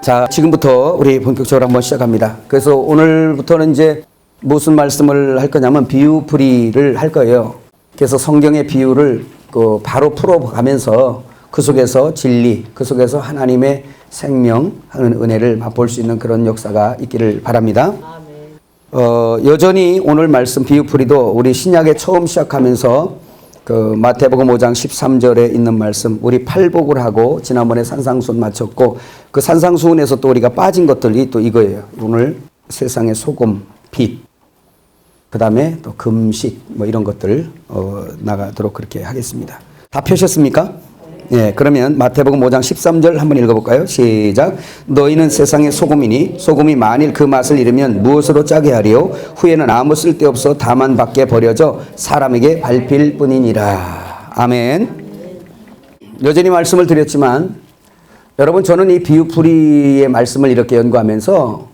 자, 지금부터 우리 본격적으로 한번 시작합니다. 그래서 오늘부터는 이제 무슨 말씀을 할 거냐면 비유풀이를 할 거예요. 그래서 성경의 비유를 바로 풀어가면서 그 속에서 진리, 그 속에서 하나님의 생명하는 은혜를 맛볼 수 있는 그런 역사가 있기를 바랍니다. 여전히 오늘 말씀 비유풀이도 우리 신약에 처음 시작하면서 그 마태복음 5장 13절에 있는 말씀, 우리 팔복을 하고 지난번에 산상수훈 마쳤고 그 산상수훈에서 또 우리가 빠진 것들이 또 이거예요. 오늘 세상의 소금, 빛, 그 다음에 또 금식 뭐 이런 것들 나가도록 그렇게 하겠습니다. 다 펴셨습니까? 예, 그러면 마태복음 5장 13절 한번 읽어볼까요? 시작. 너희는 세상의 소금이니 소금이 만일 그 맛을 잃으면 무엇으로 짜게 하리요? 후에는 아무 쓸데없어 다만 밖에 버려져 사람에게 밟힐 뿐이니라. 아멘. 여전히 말씀을 드렸지만 여러분, 저는 이 비유풀이의 말씀을 이렇게 연구하면서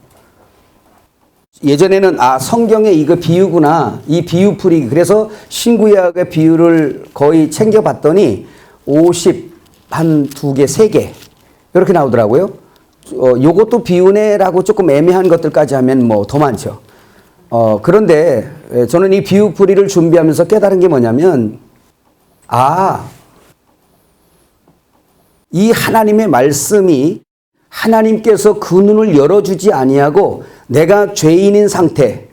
예전에는 성경에 이거 비유구나, 이 비유풀이, 그래서 신구약의 비유를 거의 챙겨봤더니 50, 한 2개, 3개 이렇게 나오더라고요. 요것도 비유네라고 조금 애매한 것들까지 하면 뭐 더 많죠. 그런데 저는 이 비유풀이를 준비하면서 깨달은 게 뭐냐면 이 하나님의 말씀이 하나님께서 그 눈을 열어주지 아니하고 내가 죄인인 상태,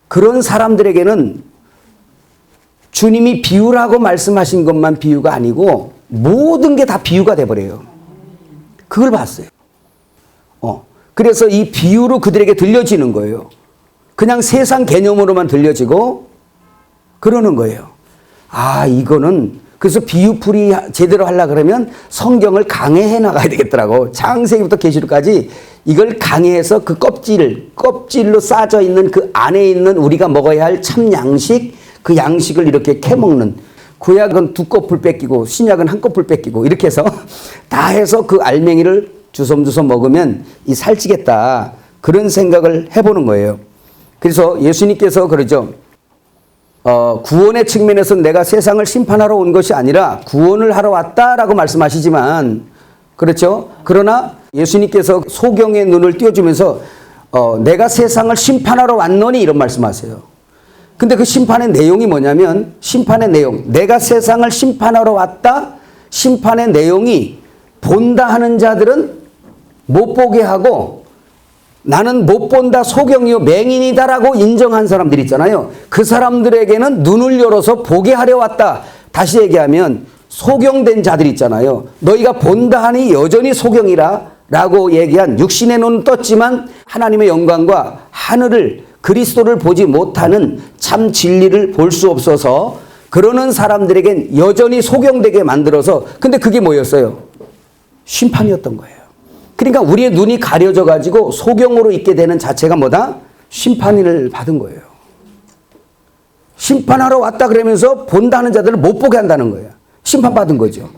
그런 사람들에게는 주님이 비유라고 말씀하신 것만 비유가 아니고 모든 게 다 비유가 돼버려요. 그걸 봤어요. 그래서 이 비유로 그들에게 들려지는 거예요. 그냥 세상 개념으로만 들려지고 그러는 거예요. 이거는 그래서 비유풀이 제대로 하려고 그러면 성경을 강해해 나가야 되겠더라고. 창세기부터 계시록까지 이걸 강해해서 그 껍질로 싸져 있는 그 안에 있는 우리가 먹어야 할 참 양식, 그 양식을 이렇게 캐먹는, 구약은 2코풀 뺏기고 신약은 1코풀 뺏기고 이렇게 해서 다 해서 그 알맹이를 주섬주섬 먹으면 이 살찌겠다, 그런 생각을 해보는 거예요. 그래서 예수님께서 그러죠. 구원의 측면에서는 내가 세상을 심판하러 온 것이 아니라 구원을 하러 왔다라고 말씀하시지만, 그렇죠? 그러나 예수님께서 소경의 눈을 띄워주면서 내가 세상을 심판하러 왔노니 이런 말씀하세요. 근데 그 심판의 내용이 뭐냐면, 심판의 내용, 내가 세상을 심판하러 왔다, 심판의 내용이 본다 하는 자들은 못 보게 하고 나는 못 본다, 소경이요 맹인이다라고 인정한 사람들 있잖아요. 그 사람들에게는 눈을 열어서 보게 하려 왔다. 다시 얘기하면 소경된 자들 있잖아요. 너희가 본다 하니 여전히 소경이라 라고 얘기한, 육신의 눈은 떴지만 하나님의 영광과 하늘을, 그리스도를 보지 못하는 참 진리를 볼 수 없어서 그러는 사람들에겐 여전히 소경되게 만들어서, 근데 그게 뭐였어요? 심판이었던 거예요. 그러니까 우리의 눈이 가려져 가지고 소경으로 있게 되는 자체가 뭐다? 심판을 받은 거예요. 심판하러 왔다 그러면서 본다는 자들을 못 보게 한다는 거예요. 심판받은 거죠.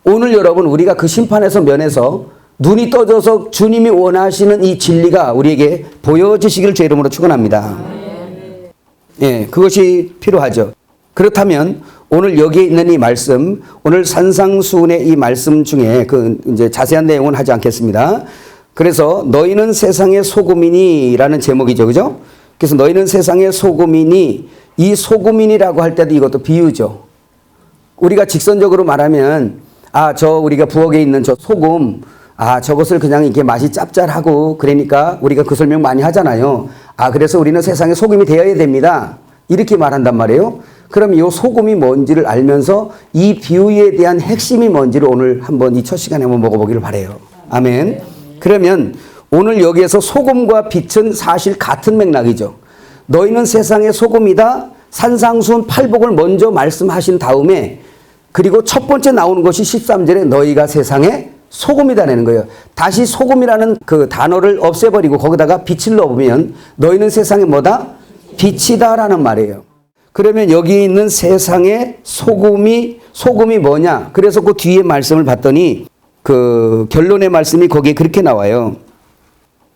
오늘 여러분, 우리가 그 심판에서 면해서 눈이 떠져서 주님이 원하시는 이 진리가 우리에게 보여지시기를 주 이름으로 축원합니다. 예, 그것이 필요하죠. 그렇다면 오늘 여기에 있는 이 말씀, 오늘 산상수훈의 이 말씀 중에 이제 자세한 내용은 하지 않겠습니다. 그래서 너희는 세상의 소금이니라는 제목이죠, 그죠? 그래서 너희는 세상의 소금이니, 이 소금이니라고 할 때도 이것도 비유죠. 우리가 직선적으로 말하면 우리가 부엌에 있는 저 소금, 저것을 그냥 이렇게 맛이 짭짤하고 그러니까 우리가 그 설명 많이 하잖아요. 그래서 우리는 세상에 소금이 되어야 됩니다, 이렇게 말한단 말이에요. 그럼 이 소금이 뭔지를 알면서 이 비유에 대한 핵심이 뭔지를 오늘 한번 이 첫 시간에 한번 먹어보기를 바라요. 아멘. 그러면 오늘 여기에서 소금과 빛은 사실 같은 맥락이죠. 너희는 세상의 소금이다, 산상수훈 팔복을 먼저 말씀하신 다음에, 그리고 첫 번째 나오는 것이 13절에 너희가 세상의 소금이다라는 거예요. 다시 소금이라는 그 단어를 없애버리고 거기다가 빛을 넣으면 너희는 세상의 뭐다? 빛이다라는 말이에요. 그러면 여기 있는 세상의 소금이 뭐냐? 그래서 그 뒤에 말씀을 봤더니 그 결론의 말씀이 거기에 그렇게 나와요.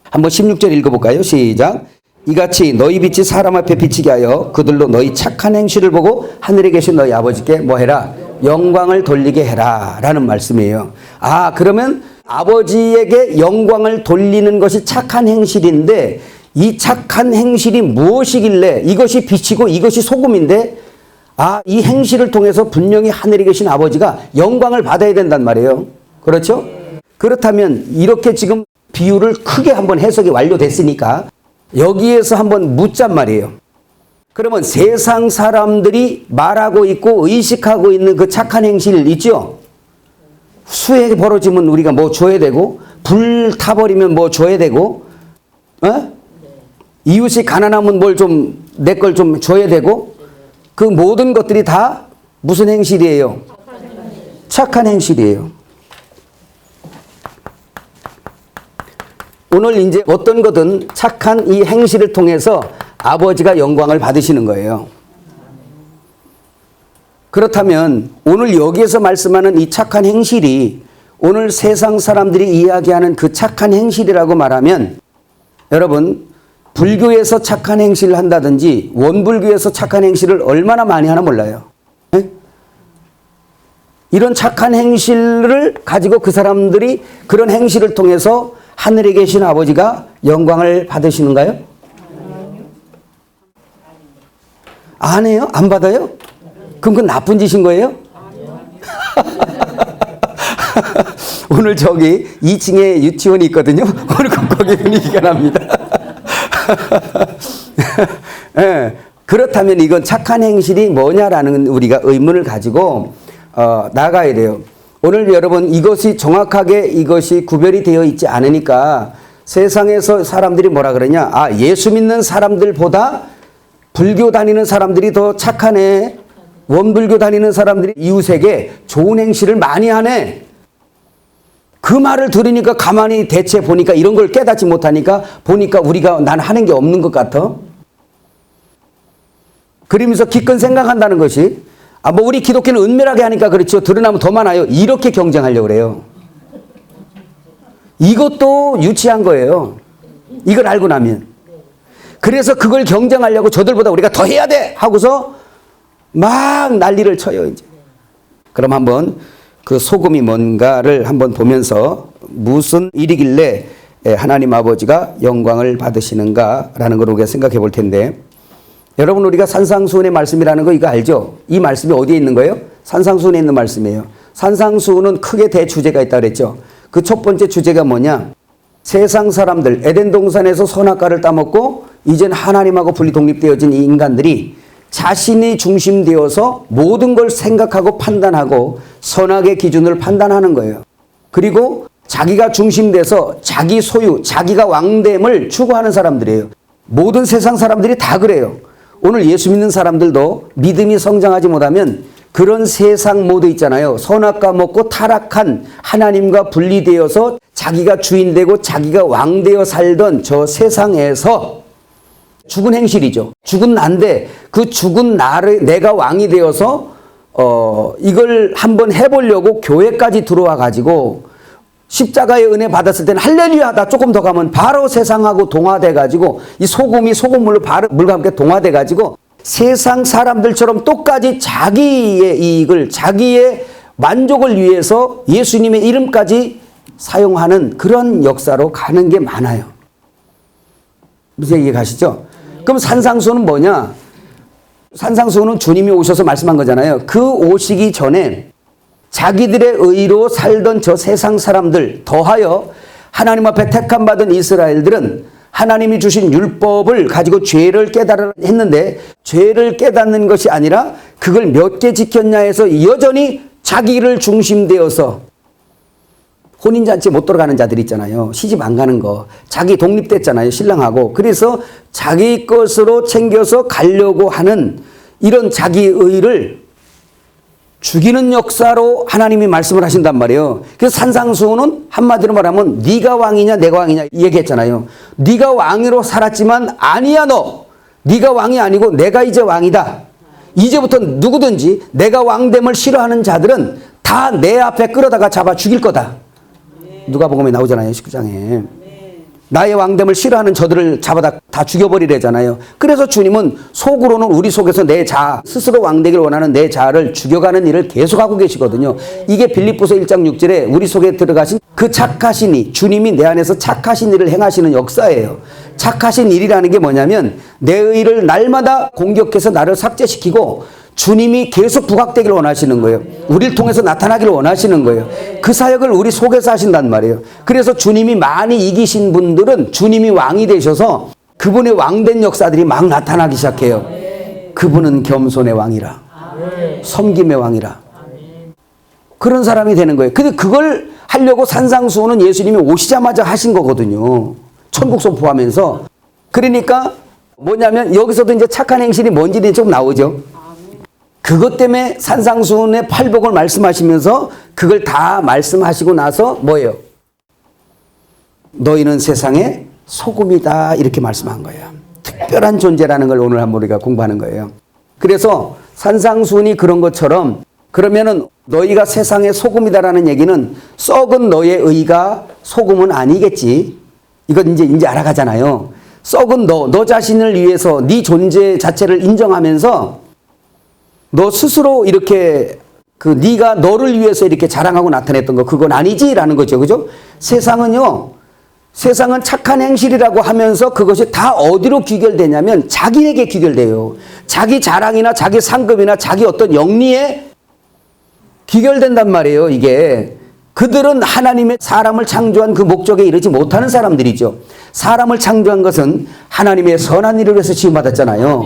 한번 16절 읽어볼까요? 시작. 이같이 너희 빛이 사람 앞에 비치게 하여 그들로 너희 착한 행실을 보고 하늘에 계신 너희 아버지께 뭐 해라? 영광을 돌리게 해라 라는 말씀이에요. 그러면 아버지에게 영광을 돌리는 것이 착한 행실인데 이 착한 행실이 무엇이길래 이것이 빛이고 이것이 소금인데 이 행실을 통해서 분명히 하늘에 계신 아버지가 영광을 받아야 된단 말이에요. 그렇죠? 그렇다면 이렇게 지금 비유를 크게 한번 해석이 완료됐으니까 여기에서 한번 묻잔 말이에요. 그러면 세상 사람들이 말하고 있고 의식하고 있는 그 착한 행실 있죠? 수해 벌어지면 우리가 뭐 줘야 되고 불 타버리면 뭐 줘야 되고 이웃이 가난하면 뭘 좀 내 걸 좀 줘야 되고 그 모든 것들이 다 무슨 행실이에요? 착한 행실이에요. 오늘 이제 어떤 거든 착한 이 행실을 통해서 아버지가 영광을 받으시는 거예요. 그렇다면 오늘 여기에서 말씀하는 이 착한 행실이 오늘 세상 사람들이 이야기하는 그 착한 행실이라고 말하면 여러분 불교에서 착한 행실을 한다든지 원불교에서 착한 행실을 얼마나 많이 하나 몰라요. 네? 이런 착한 행실을 가지고 그 사람들이 그런 행실을 통해서 하늘에 계신 아버지가 영광을 받으시는가요? 안 해요? 안 받아요? 그럼 그건 나쁜 짓인 거예요? 오늘 저기 2층에 유치원이 있거든요. 오늘 거기 분위기가 납니다. 네, 그렇다면 이건 착한 행실이 뭐냐라는 우리가 의문을 가지고 나가야 돼요. 오늘 여러분 이것이 정확하게 이것이 구별이 되어 있지 않으니까 세상에서 사람들이 뭐라 그러냐 예수 믿는 사람들보다 불교 다니는 사람들이 더 착하네. 원불교 다니는 사람들이 이웃에게 좋은 행실을 많이 하네. 그 말을 들으니까 가만히 대체 보니까 이런 걸 깨닫지 못하니까 보니까 우리가 난 하는 게 없는 것 같아. 그러면서 기껏 생각한다는 것이 뭐 우리 기독교는 은밀하게 하니까 그렇죠. 드러나면 더 많아요. 이렇게 경쟁하려고 그래요. 이것도 유치한 거예요. 이걸 알고 나면. 그래서 그걸 경쟁하려고 저들보다 우리가 더 해야 돼 하고서 막 난리를 쳐요. 이제. 그럼 한번 그 소금이 뭔가를 한번 보면서 무슨 일이길래 하나님 아버지가 영광을 받으시는가라는 걸 우리가 생각해 볼 텐데 여러분 우리가 산상수훈의 말씀이라는 거 이거 알죠? 이 말씀이 어디에 있는 거예요? 산상수훈에 있는 말씀이에요. 산상수훈은 크게 대주제가 있다고 그랬죠. 그 첫 번째 주제가 뭐냐? 세상 사람들 에덴 동산에서 선악과를 따먹고 이젠 하나님하고 분리 독립되어진 이 인간들이 자신이 중심되어서 모든 걸 생각하고 판단하고 선악의 기준을 판단하는 거예요. 그리고 자기가 중심돼서 자기 소유, 자기가 왕됨을 추구하는 사람들이에요. 모든 세상 사람들이 다 그래요. 오늘 예수 믿는 사람들도 믿음이 성장하지 못하면 그런 세상 모드 있잖아요. 선악과 먹고 타락한 하나님과 분리되어서 자기가 주인되고 자기가 왕되어 살던 저 세상에서 죽은 행실이죠. 죽은 나인데 그 죽은 나를 내가 왕이 되어서 이걸 한번 해보려고 교회까지 들어와 가지고 십자가의 은혜 받았을 때는 할렐루야 하다 조금 더 가면 바로 세상하고 동화돼 가지고 이 소금이 소금물로 물과 함께 동화돼 가지고 세상 사람들처럼 똑같이 자기의 이익을 자기의 만족을 위해서 예수님의 이름까지 사용하는 그런 역사로 가는 게 많아요. 무슨 얘기 가시죠? 그럼 산상수훈은 뭐냐? 산상수훈은 주님이 오셔서 말씀한 거잖아요. 그 오시기 전에 자기들의 의로 살던 저 세상 사람들 더하여 하나님 앞에 택함 받은 이스라엘들은 하나님이 주신 율법을 가지고 죄를 깨달아 했는데 죄를 깨닫는 것이 아니라 그걸 몇 개 지켰냐 해서 여전히 자기를 중심되어서 혼인잔치 못 들어가는 자들 있잖아요. 시집 안 가는 거. 자기 독립됐잖아요. 신랑하고. 그래서 자기 것으로 챙겨서 가려고 하는 이런 자기 의를 죽이는 역사로 하나님이 말씀을 하신단 말이에요. 그래서 산상수훈은 한마디로 말하면 네가 왕이냐 내가 왕이냐 얘기했잖아요. 네가 왕으로 살았지만 아니야 너. 네가 왕이 아니고 내가 이제 왕이다. 이제부터 누구든지 내가 왕됨을 싫어하는 자들은 다 내 앞에 끌어다가 잡아 죽일 거다. 누가복음에 나오잖아요. 19장에. 나의 왕됨을 싫어하는 저들을 잡아다 다 죽여버리래잖아요. 그래서 주님은 속으로는 우리 속에서 내 자아, 스스로 왕되기를 원하는 내 자아를 죽여가는 일을 계속하고 계시거든요. 이게 빌립보서 1장 6절에 우리 속에 들어가신 그 착하신 이, 주님이 내 안에서 착하신 일을 행하시는 역사예요. 착하신 일이라는 게 뭐냐면 내 의를 날마다 공격해서 나를 삭제시키고 주님이 계속 부각되기를 원하시는 거예요. 우리를 통해서 나타나기를 원하시는 거예요. 그 사역을 우리 속에서 하신단 말이에요. 그래서 주님이 많이 이기신 분들은 주님이 왕이 되셔서 그분의 왕된 역사들이 막 나타나기 시작해요. 그분은 겸손의 왕이라, 섬김의 왕이라. 그런 사람이 되는 거예요. 근데 그걸 하려고 산상수훈은 예수님이 오시자마자 하신 거거든요. 천국 선포하면서. 그러니까 뭐냐면 여기서도 이제 착한 행실이 뭔지 좀 나오죠. 그것 때문에 산상수훈의 팔복을 말씀하시면서 그걸 다 말씀하시고 나서 뭐예요? 너희는 세상의 소금이다 이렇게 말씀한 거예요. 특별한 존재라는 걸 오늘 한번 우리가 공부하는 거예요. 그래서 산상수훈이 그런 것처럼 그러면은 너희가 세상의 소금이다라는 얘기는 썩은 너의 의가 소금은 아니겠지. 이건 이제 알아가잖아요. 썩은 너 자신을 위해서 네 존재 자체를 인정하면서 너 스스로 이렇게 네가 너를 위해서 이렇게 자랑하고 나타냈던 거 그건 아니지라는 거죠. 그죠? 세상은 착한 행실이라고 하면서 그것이 다 어디로 귀결되냐면 자기에게 귀결돼요. 자기 자랑이나 자기 상급이나 자기 어떤 영리에 귀결된단 말이에요. 이게 그들은 하나님의 사람을 창조한 그 목적에 이르지 못하는 사람들이죠. 사람을 창조한 것은 하나님의 선한 일을 위해서 지음받았잖아요.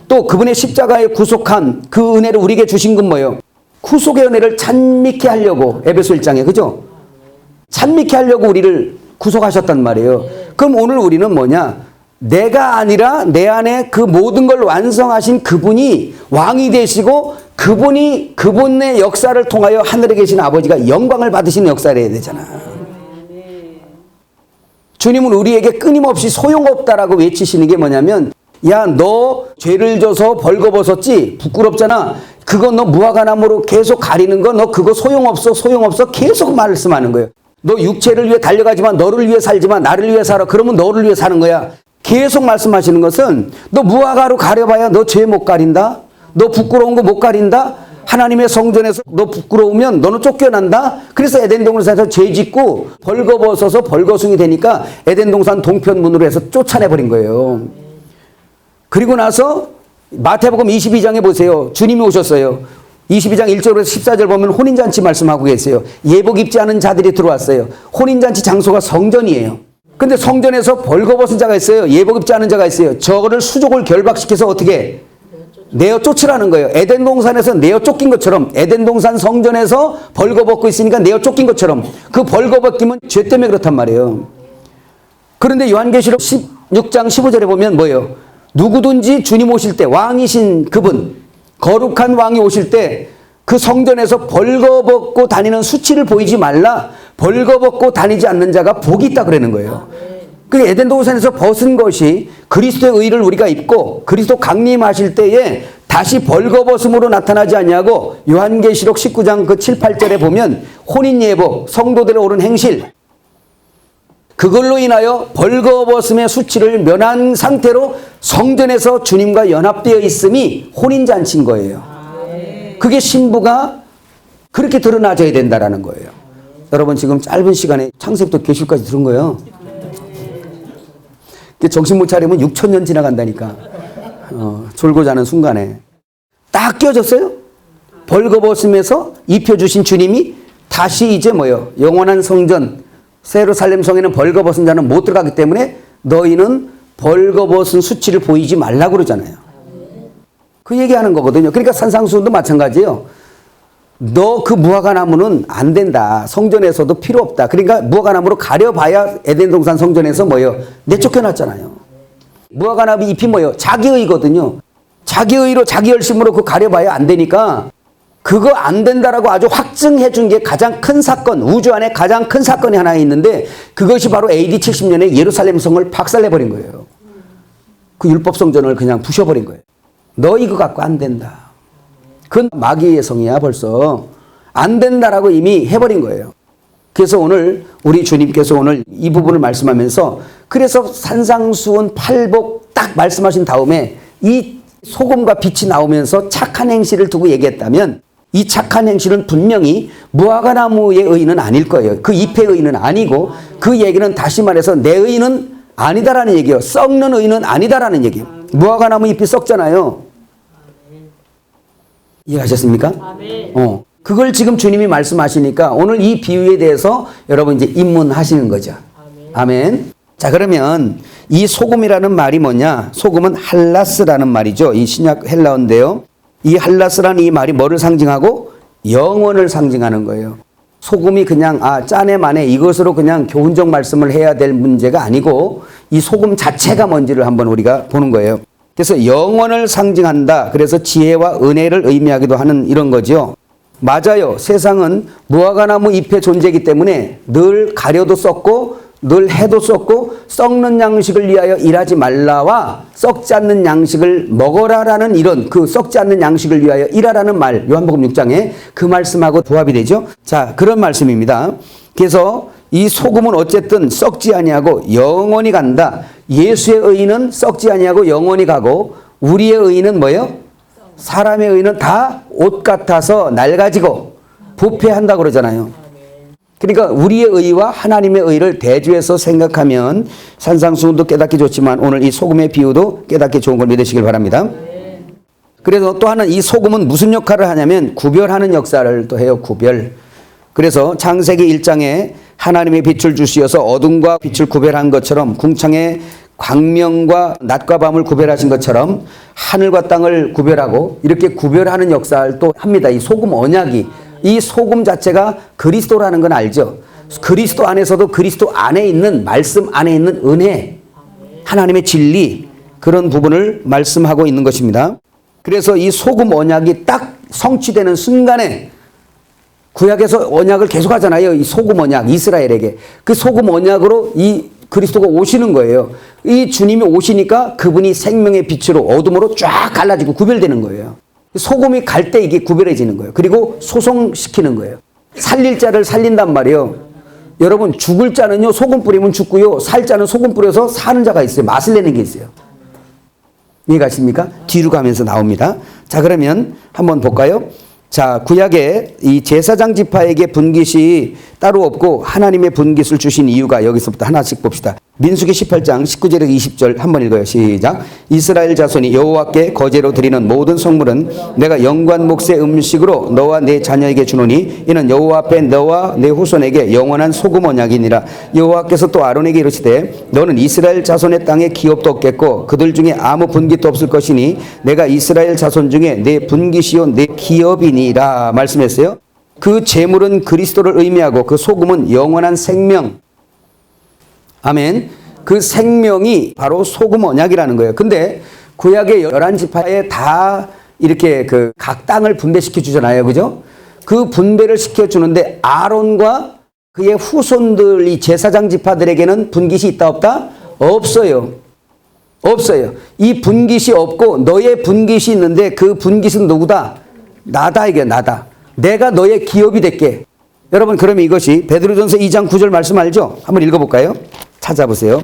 또 그분의 십자가에 구속한 그 은혜를 우리에게 주신 건 뭐예요? 구속의 은혜를 찬미케 하려고 에베소 1장에 그죠? 찬미케 하려고 우리를 구속하셨단 말이에요. 그럼 오늘 우리는 뭐냐? 내가 아니라 내 안에 그 모든 걸 완성하신 그분이 왕이 되시고 그분의 역사를 통하여 하늘에 계신 아버지가 영광을 받으시는 역사를 해야 되잖아. 주님은 우리에게 끊임없이 소용없다라고 외치시는 게 뭐냐면 야, 너 죄를 져서 벌거벗었지? 부끄럽잖아. 그거 너 무화과나무로 계속 가리는 거 너 그거 소용없어 계속 말씀하는 거예요. 너 육체를 위해 달려가지만 너를 위해 살지만 나를 위해 살아. 그러면 너를 위해 사는 거야. 계속 말씀하시는 것은 너 무화과로 가려봐야 너 죄 못 가린다? 너 부끄러운 거 못 가린다? 하나님의 성전에서 너 부끄러우면 너는 쫓겨난다? 그래서 에덴 동산에서 죄 짓고 벌거벗어서 벌거숭이 되니까 에덴 동산 동편문으로 해서 쫓아내버린 거예요. 그리고 나서 마태복음 22장에 보세요. 주님이 오셨어요. 22장 1절에서 14절 보면 혼인잔치 말씀하고 계세요. 예복 입지 않은 자들이 들어왔어요. 혼인잔치 장소가 성전이에요. 근데 성전에서 벌거벗은 자가 있어요. 예복 입지 않은 자가 있어요. 저거를 수족을 결박시켜서 어떻게 내어 쫓으라는 거예요. 에덴 동산에서 내어 쫓긴 것처럼 에덴 동산 성전에서 벌거벗고 있으니까 내어 쫓긴 것처럼 그 벌거벗김은 죄 때문에 그렇단 말이에요. 그런데 요한계시록 16장 15절에 보면 뭐예요? 누구든지 주님 오실 때 왕이신 그분 거룩한 왕이 오실 때 그 성전에서 벌거벗고 다니는 수치를 보이지 말라. 벌거벗고 다니지 않는 자가 복이 있다 그러는 거예요. 그 에덴 동산에서 벗은 것이 그리스도의 의를 우리가 입고 그리스도 강림하실 때에 다시 벌거벗음으로 나타나지 않냐고 요한계시록 19장 그 7, 8절에 보면 혼인예복, 성도들의 옳은 행실 그걸로 인하여 벌거벗음의 수치를 면한 상태로 성전에서 주님과 연합되어 있음이 혼인잔치인 거예요. 그게 신부가 그렇게 드러나져야 된다라는 거예요. 여러분 지금 짧은 시간에 창세부터 계시까지 들은 거예요. 정신 못 차리면 6,000년 지나간다니까. 졸고 자는 순간에 딱 끼워졌어요. 벌거벗음에서 입혀주신 주님이 다시 이제 뭐예요? 영원한 성전 예루살렘 성에는 벌거벗은 자는 못 들어가기 때문에 너희는 벌거벗은 수치를 보이지 말라고 그러잖아요. 그 얘기하는 거거든요. 그러니까 산상수훈도 마찬가지예요. 너 그 무화과 나무는 안 된다. 성전에서도 필요 없다. 그러니까 무화과 나무로 가려봐야 에덴 동산 성전에서 뭐예요? 내쫓겨났잖아요. 무화과 나무 잎이 뭐예요? 자기의거든요. 자기의로 자기 열심으로 그 가려봐야 안 되니까 그거 안 된다라고 아주 확증해 준 게 가장 큰 사건, 우주 안에 가장 큰 사건이 하나 있는데 그것이 바로 AD 70년에 예루살렘 성을 박살내버린 거예요. 그 율법 성전을 그냥 부셔버린 거예요. 너 이거 갖고 안 된다. 그건 마귀의 성이야 벌써. 안 된다라고 이미 해버린 거예요. 그래서 오늘 우리 주님께서 오늘 이 부분을 말씀하면서 그래서 산상수훈 팔복 딱 말씀하신 다음에 이 소금과 빛이 나오면서 착한 행실을 두고 얘기했다면 이 착한 행실은 분명히 무화과나무의 의는 아닐 거예요. 그 잎의 의는 아니고 그 얘기는 다시 말해서 내 의는 아니다라는 얘기예요. 썩는 의는 아니다라는 얘기예요. 무화과나무 잎이 썩잖아요. 이해하셨습니까? 그걸 지금 주님이 말씀하시니까 오늘 이 비유에 대해서 여러분 이제 입문하시는 거죠. 아멘. 자, 그러면 이 소금이라는 말이 뭐냐? 소금은 할라스라는 말이죠. 이 신약 헬라어인데요. 이 할라스라는 이 말이 뭐를 상징하고? 영원을 상징하는 거예요. 소금이 그냥 짜네 마네 이것으로 그냥 교훈적 말씀을 해야 될 문제가 아니고 이 소금 자체가 뭔지를 한번 우리가 보는 거예요. 그래서 영원을 상징한다. 그래서 지혜와 은혜를 의미하기도 하는 이런 거죠. 맞아요. 세상은 무화과나무 잎의 존재이기 때문에 늘 가려도 썩고 늘 해도 썩고 썩는 양식을 위하여 일하지 말라와 썩지 않는 양식을 먹어라라는 이런 그 썩지 않는 양식을 위하여 일하라는 말 요한복음 6장에 그 말씀하고 부합이 되죠. 자, 그런 말씀입니다. 그래서 이 소금은 어쨌든 썩지 아니하고 영원히 간다. 예수의 의는 썩지 아니하고 영원히 가고 우리의 의는 뭐예요? 사람의 의는 다 옷 같아서 낡아지고 부패한다 그러잖아요. 그러니까 우리의 의와 하나님의 의를 대조해서 생각하면 산상수훈도 깨닫기 좋지만 오늘 이 소금의 비유도 깨닫기 좋은 걸 믿으시길 바랍니다. 그래서 또 하나 이 소금은 무슨 역할을 하냐면 구별하는 역사를 또 해요. 구별. 그래서 창세기 1장에 하나님의 빛을 주시어서 어둠과 빛을 구별한 것처럼 궁창의 광명과 낮과 밤을 구별하신 것처럼 하늘과 땅을 구별하고 이렇게 구별하는 역사를 또 합니다. 이 소금 언약이. 이 소금 자체가 그리스도라는 건 알죠. 그리스도 안에서도 그리스도 안에 있는 말씀 안에 있는 은혜, 하나님의 진리 그런 부분을 말씀하고 있는 것입니다. 그래서 이 소금 언약이 딱 성취되는 순간에 구약에서 언약을 계속 하잖아요. 이 소금 언약 이스라엘에게. 그 소금 언약으로 이 그리스도가 오시는 거예요. 이 주님이 오시니까 그분이 생명의 빛으로 어둠으로 쫙 갈라지고 구별되는 거예요. 소금이 갈 때 이게 구별해지는 거예요. 그리고 소송시키는 거예요. 살릴 자를 살린단 말이에요. 여러분 죽을 자는요 소금 뿌리면 죽고요. 살 자는 소금 뿌려서 사는 자가 있어요. 맛을 내는 게 있어요. 이해가십니까? 뒤로 가면서 나옵니다. 자, 그러면 한번 볼까요? 자, 구약에 이 제사장 지파에게 분깃이 따로 없고 하나님의 분깃을 주신 이유가 여기서부터 하나씩 봅시다. 민수기 18장 19절에서 20절 한번 읽어요. 시작. 이스라엘 자손이 여호와께 거제로 드리는 모든 성물은 내가 영관 몫의 음식으로 너와 내 자녀에게 주노니 이는 여호와 앞에 너와 내 후손에게 영원한 소금 언약이니라. 여호와께서 또 아론에게 이르시되 너는 이스라엘 자손의 땅에 기업도 없겠고 그들 중에 아무 분깃도 없을 것이니 내가 이스라엘 자손 중에 내 분깃이요 내 기업이니라 말씀했어요. 그 제물은 그리스도를 의미하고 그 소금은 영원한 생명. 아멘. 그 생명이 바로 소금 언약이라는 거예요. 근데 구약의 11지파에 다 이렇게 그 각 땅을 분배시켜 주잖아요. 그죠? 그 분배를 시켜 주는데 아론과 그의 후손들 이 제사장 지파들에게는 분깃이 있다 없다? 없어요. 없어요. 이 분깃이 없고 너의 분깃이 있는데 그 분깃은 누구다? 나다 이게 나다. 내가 너의 기업이 될게. 여러분 그러면 이것이 베드로전서 2장 9절 말씀 알죠? 한번 읽어볼까요? 찾아보세요.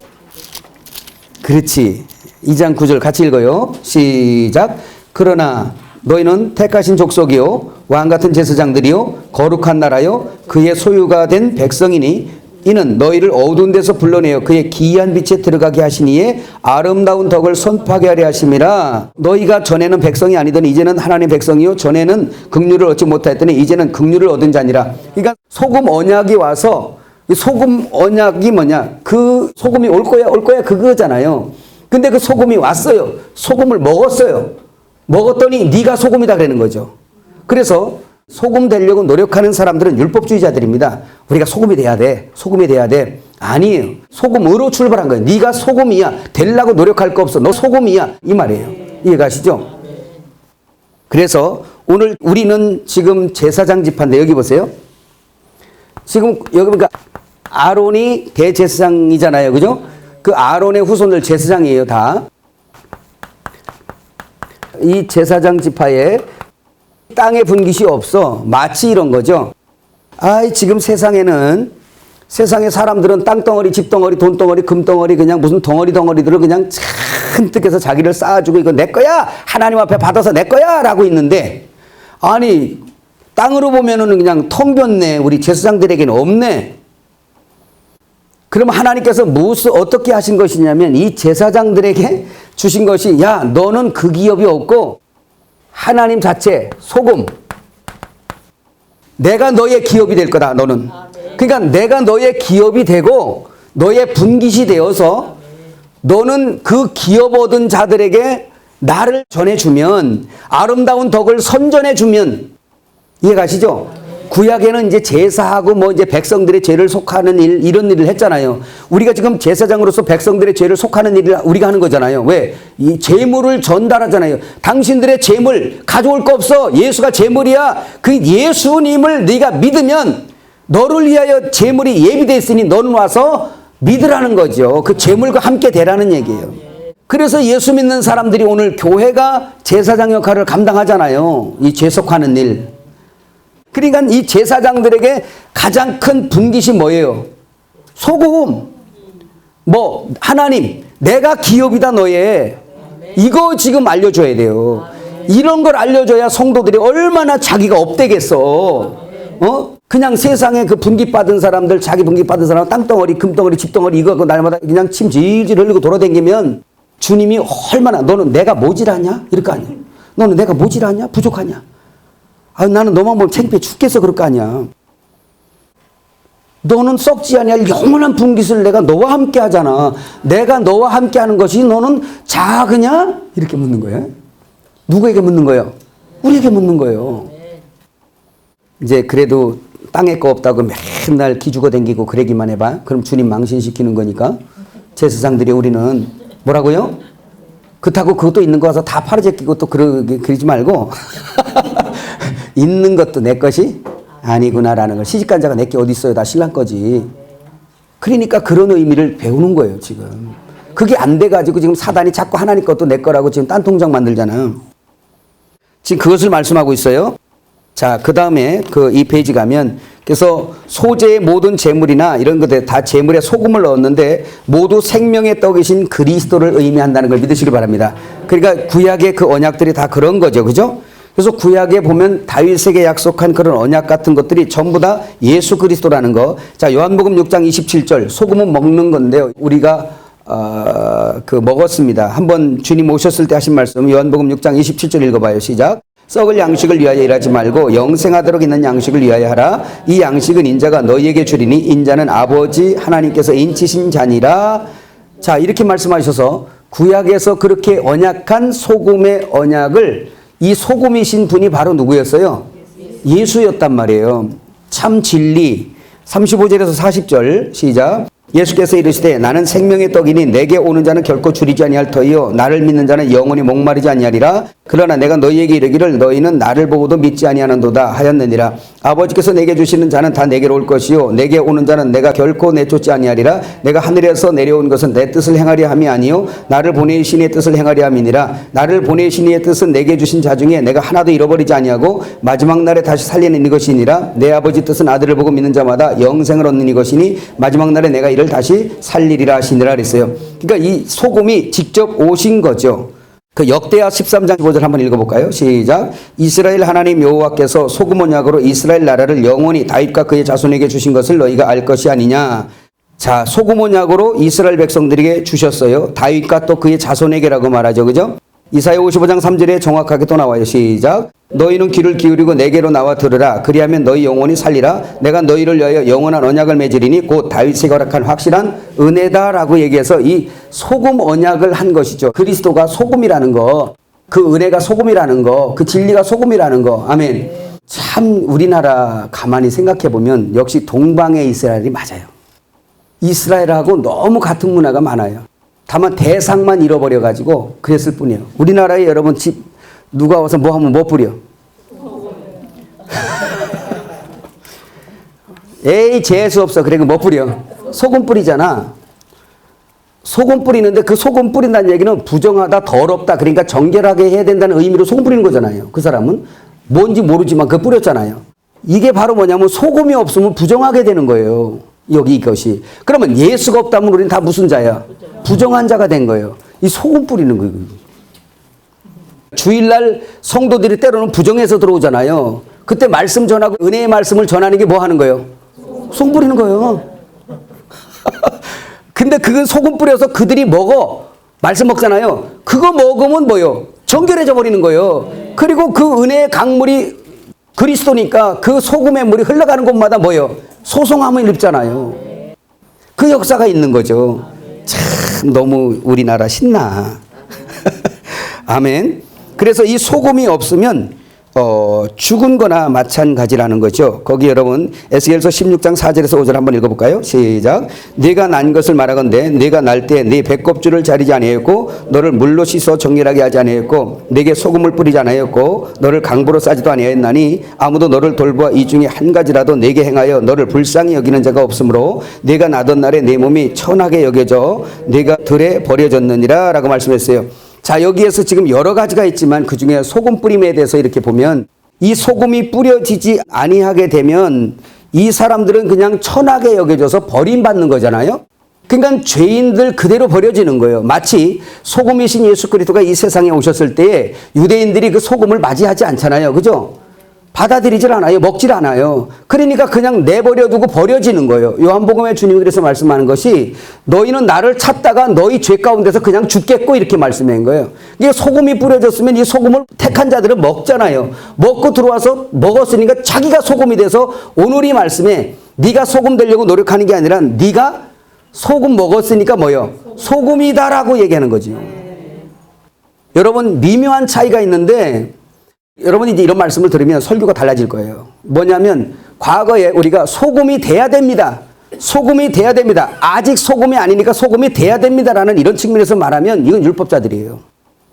그렇지. 2장 9절 같이 읽어요. 시작. 그러나 너희는 택하신 족속이요 왕같은 제사장들이요 거룩한 나라요 그의 소유가 된 백성이니 이는 너희를 어두운 데서 불러내어 그의 기이한 빛에 들어가게 하시니에 아름다운 덕을 선포하게 하려 하심이라. 너희가 전에는 백성이 아니더니 이제는 하나님의 백성이요 전에는 긍휼을 얻지 못하였더니 이제는 긍휼을 얻은 자니라. 그러니까 소금 언약이 와서 이 소금 언약이 뭐냐? 그 소금이 올 거야 그거잖아요. 근데 그 소금이 왔어요. 소금을 먹었어요. 먹었더니 네가 소금이다 그러는 거죠. 그래서 소금 되려고 노력하는 사람들은 율법주의자들입니다. 우리가 소금이 돼야 돼. 소금이 돼야 돼. 아니에요. 소금으로 출발한 거예요. 네가 소금이야. 되려고 노력할 거 없어. 너 소금이야. 이 말이에요. 이해가시죠? 그래서 오늘 우리는 지금 제사장 지파인데 여기 보세요. 지금 여기 보니까 아론이 대제사장이잖아요. 그죠? 그 아론의 후손들 제사장이에요. 다. 이 제사장 지파에 땅의 분깃이 없어. 마치 이런 거죠. 지금 세상에는 세상의 사람들은 땅덩어리, 집덩어리, 돈덩어리, 금덩어리 그냥 무슨 덩어리들을 그냥 잔뜩 해서 자기를 쌓아주고 이거 내 거야! 하나님 앞에 받아서 내 거야! 라고 있는데 아니 땅으로 보면은 그냥 텅 비었네. 우리 제사장들에게는 없네. 그럼 하나님께서 어떻게 하신 것이냐면 이 제사장들에게 주신 것이 야 너는 그 기업이 없고 하나님 자체 소금 내가 너의 기업이 될 거다 너는. 그러니까 내가 너의 기업이 되고 너의 분깃이 되어서 너는 그 기업 얻은 자들에게 나를 전해주면 아름다운 덕을 선전해주면 이해가시죠? 구약에는 이제 제사하고 뭐 이제 백성들의 죄를 속하는 일 이런 일을 했잖아요. 우리가 지금 제사장으로서 백성들의 죄를 속하는 일을 우리가 하는 거잖아요. 왜? 이 제물을 전달하잖아요. 당신들의 제물 가져올 거 없어. 예수가 제물이야. 그 예수님을 네가 믿으면 너를 위하여 제물이 예비되어 있으니 너는 와서 믿으라는 거죠. 그 제물과 함께 되라는 얘기예요. 그래서 예수 믿는 사람들이 오늘 교회가 제사장 역할을 감당하잖아요. 이 죄속하는 일. 그러니까 이 제사장들에게 가장 큰 분깃이 뭐예요? 소금. 뭐 하나님 내가 기업이다 너의. 이거 지금 알려줘야 돼요. 이런 걸 알려줘야 성도들이 얼마나 자기가 업되겠어. 그냥 세상에 그 분깃 받은 사람들 자기 분깃 받은 사람 땅덩어리 금덩어리 집덩어리 이거 날마다 그냥 침 질질 흘리고 돌아다니면 주님이 얼마나 너는 내가 모질하냐? 이럴 거 아니야. 너는 내가 모질하냐? 부족하냐? 아, 나는 너만 보면 창피해 죽겠어 그럴 거 아니야. 너는 썩지 아니할 영원한 분깃을 내가 너와 함께 하잖아. 내가 너와 함께 하는 것이 너는 작으냐? 이렇게 묻는 거예요. 누구에게 묻는 거예요? 우리에게 묻는 거예요. 이제 그래도 땅에 거 없다고 맨날 기죽어 댕기고 그러기만 해봐. 그럼 주님 망신시키는 거니까. 제사장들이 우리는 뭐라고요? 그렇다고 그것도 있는 거 와서 다 팔아제끼고 또 그러지 말고 있는 것도 내 것이 아니구나라는 걸. 시집간 자가 내게 어디 있어요? 다 신랑 거지. 그러니까 그런 의미를 배우는 거예요 지금. 그게 안 돼가지고 지금 사단이 자꾸 하나님 것도 내 거라고 지금 딴 통장 만들잖아요. 지금 그것을 말씀하고 있어요. 자, 그 다음에 이 페이지 가면 그래서 소재의 모든 재물이나 이런 것들 다 재물에 소금을 넣었는데 모두 생명의 떡이신 그리스도를 의미한다는 걸 믿으시기 바랍니다. 그러니까 구약의 그 언약들이 다 그런 거죠. 그죠? 그래서 구약에 보면 다윗에게 약속한 그런 언약 같은 것들이 전부 다 예수 그리스도라는 거. 자, 요한복음 6장 27절 소금은 먹는 건데요. 우리가 먹었습니다. 한번 주님 오셨을 때 하신 말씀 요한복음 6장 27절 읽어봐요. 시작. 썩을 양식을 위하여 일하지 말고 영생하도록 있는 양식을 위하여 하라. 이 양식은 인자가 너희에게 주리니 인자는 아버지 하나님께서 인치신 자니라. 자, 이렇게 말씀하셔서 구약에서 그렇게 언약한 소금의 언약을 이 소금이신 분이 바로 누구였어요? 예수였단 말이에요. 참 진리 35절에서 40절 시작. 예수께서 이르시되 나는 생명의 떡이니 내게 오는 자는 결코 줄이지 아니할 터이요 나를 믿는 자는 영원히 목마르지 아니하리라. 그러나 내가 너희에게 이르기를 너희는 나를 보고도 믿지 아니하는도다 하였느니라. 아버지께서 내게 주시는 자는 다 내게로 올 것이요 내게 오는 자는 내가 결코 내쫓지 아니하리라. 내가 하늘에서 내려온 것은 내 뜻을 행하려 함이 아니요 나를 보내신 이의 뜻을 행하려 함이니라. 나를 보내신 이의 뜻은 내게 주신 자 중에 내가 하나도 잃어버리지 아니하고 마지막 날에 다시 살리는 이것이니라. 내 아버지 뜻은 아들을 보고 믿는 자마다 영생을 얻는 이것이니 마지막 날에 내가 이를 다시 살리리라 하시니라 그랬어요. 그러니까 이 소금이 직접 오신 거죠. 그 역대하 13장 15절 한번 읽어볼까요? 시작. 이스라엘 하나님 여호와께서 소금 언약으로 이스라엘 나라를 영원히 다윗과 그의 자손에게 주신 것을 너희가 알 것이 아니냐. 자, 소금 언약으로 이스라엘 백성들에게 주셨어요. 다윗과 또 그의 자손에게라고 말하죠. 그죠? 이사야 55장 3절에 정확하게 또 나와요. 시작. 너희는 귀를 기울이고 내게로 나와 들으라. 그리하면 너희 영혼이 살리라. 내가 너희를 위하여 영원한 언약을 맺으리니 곧 다윗이 허락한 확실한 은혜다라고 얘기해서 이 소금 언약을 한 것이죠. 그리스도가 소금이라는 거, 그 은혜가 소금이라는 거, 그 진리가 소금이라는 거. 아멘. 참 우리나라 가만히 생각해 보면 역시 동방의 이스라엘이 맞아요. 이스라엘하고 너무 같은 문화가 많아요. 다만 대상만 잃어버려가지고 그랬을 뿐이에요. 우리나라에 여러분 집 누가 와서 뭐 하면 뭐 뿌려? 에이 재수 없어. 그래 뭐 뿌려? 소금 뿌리잖아. 소금 뿌리는데 그 소금 뿌린다는 얘기는 부정하다 더럽다 그러니까 정결하게 해야 된다는 의미로 소금 뿌리는 거잖아요. 그 사람은 뭔지 모르지만 그거 뿌렸잖아요. 이게 바로 뭐냐면 소금이 없으면 부정하게 되는 거예요. 여기 이것이. 그러면 예수가 없다면 우리는 다 무슨 자야? 부정한 자가 된 거예요. 이 소금 뿌리는 거예요. 주일날 성도들이 때로는 부정해서 들어오잖아요. 그때 말씀 전하고 은혜의 말씀을 전하는 게 뭐 하는 거예요? 소금 뿌리는 거예요. 근데 그건 소금 뿌려서 그들이 먹어. 말씀 먹잖아요. 그거 먹으면 뭐요? 정결해져 버리는 거예요. 그리고 그 은혜의 강물이 그리스도니까 그 소금의 물이 흘러가는 곳마다 뭐요? 소송함을 입잖아요. 그 역사가 있는 거죠. 참 너무 우리나라 신나. 아멘. 그래서 이 소금이 없으면 죽은 거나 마찬가지라는 거죠. 거기 여러분 에스겔서 16장 4절에서 5절 한번 읽어볼까요? 시작. 네가 난 것을 말하건대 네가 날 때 네 배꼽줄을 자르지 아니하였고 너를 물로 씻어 정결하게 하지 아니하였고 네게 소금을 뿌리지 아니하였고 너를 강보로 싸지도 아니하였나니 아무도 너를 돌보아 이 중에 한 가지라도 네게 행하여 너를 불쌍히 여기는 자가 없으므로 네가 나던 날에 네 몸이 천하게 여겨져 네가 들에 버려졌느니라 라고 말씀했어요. 자, 여기에서 지금 여러 가지가 있지만 그중에 소금 뿌림에 대해서 이렇게 보면 이 소금이 뿌려지지 아니하게 되면 이 사람들은 그냥 천하게 여겨져서 버림받는 거잖아요. 그러니까 죄인들 그대로 버려지는 거예요. 마치 소금이신 예수 그리스도가 이 세상에 오셨을 때에 유대인들이 그 소금을 맞이하지 않잖아요. 그죠? 받아들이질 않아요. 먹질 않아요. 그러니까 그냥 내버려두고 버려지는 거예요. 요한복음에 주님이 그래서 말씀하는 것이 너희는 나를 찾다가 너희 죄 가운데서 그냥 죽겠고 이렇게 말씀한 거예요. 이게 소금이 뿌려졌으면 이 소금을 택한 자들은 먹잖아요. 먹고 들어와서 먹었으니까 자기가 소금이 돼서 오늘 이 말씀에 네가 소금 되려고 노력하는 게 아니라 네가 소금 먹었으니까 뭐요? 소금이다라고 얘기하는 거지. 여러분 미묘한 차이가 있는데 여러분이 이제 이런 말씀을 들으면 설교가 달라질 거예요. 뭐냐면 과거에 우리가 소금이 돼야 됩니다. 소금이 돼야 됩니다. 아직 소금이 아니니까 소금이 돼야 됩니다라는 이런 측면에서 말하면 이건 율법자들이에요.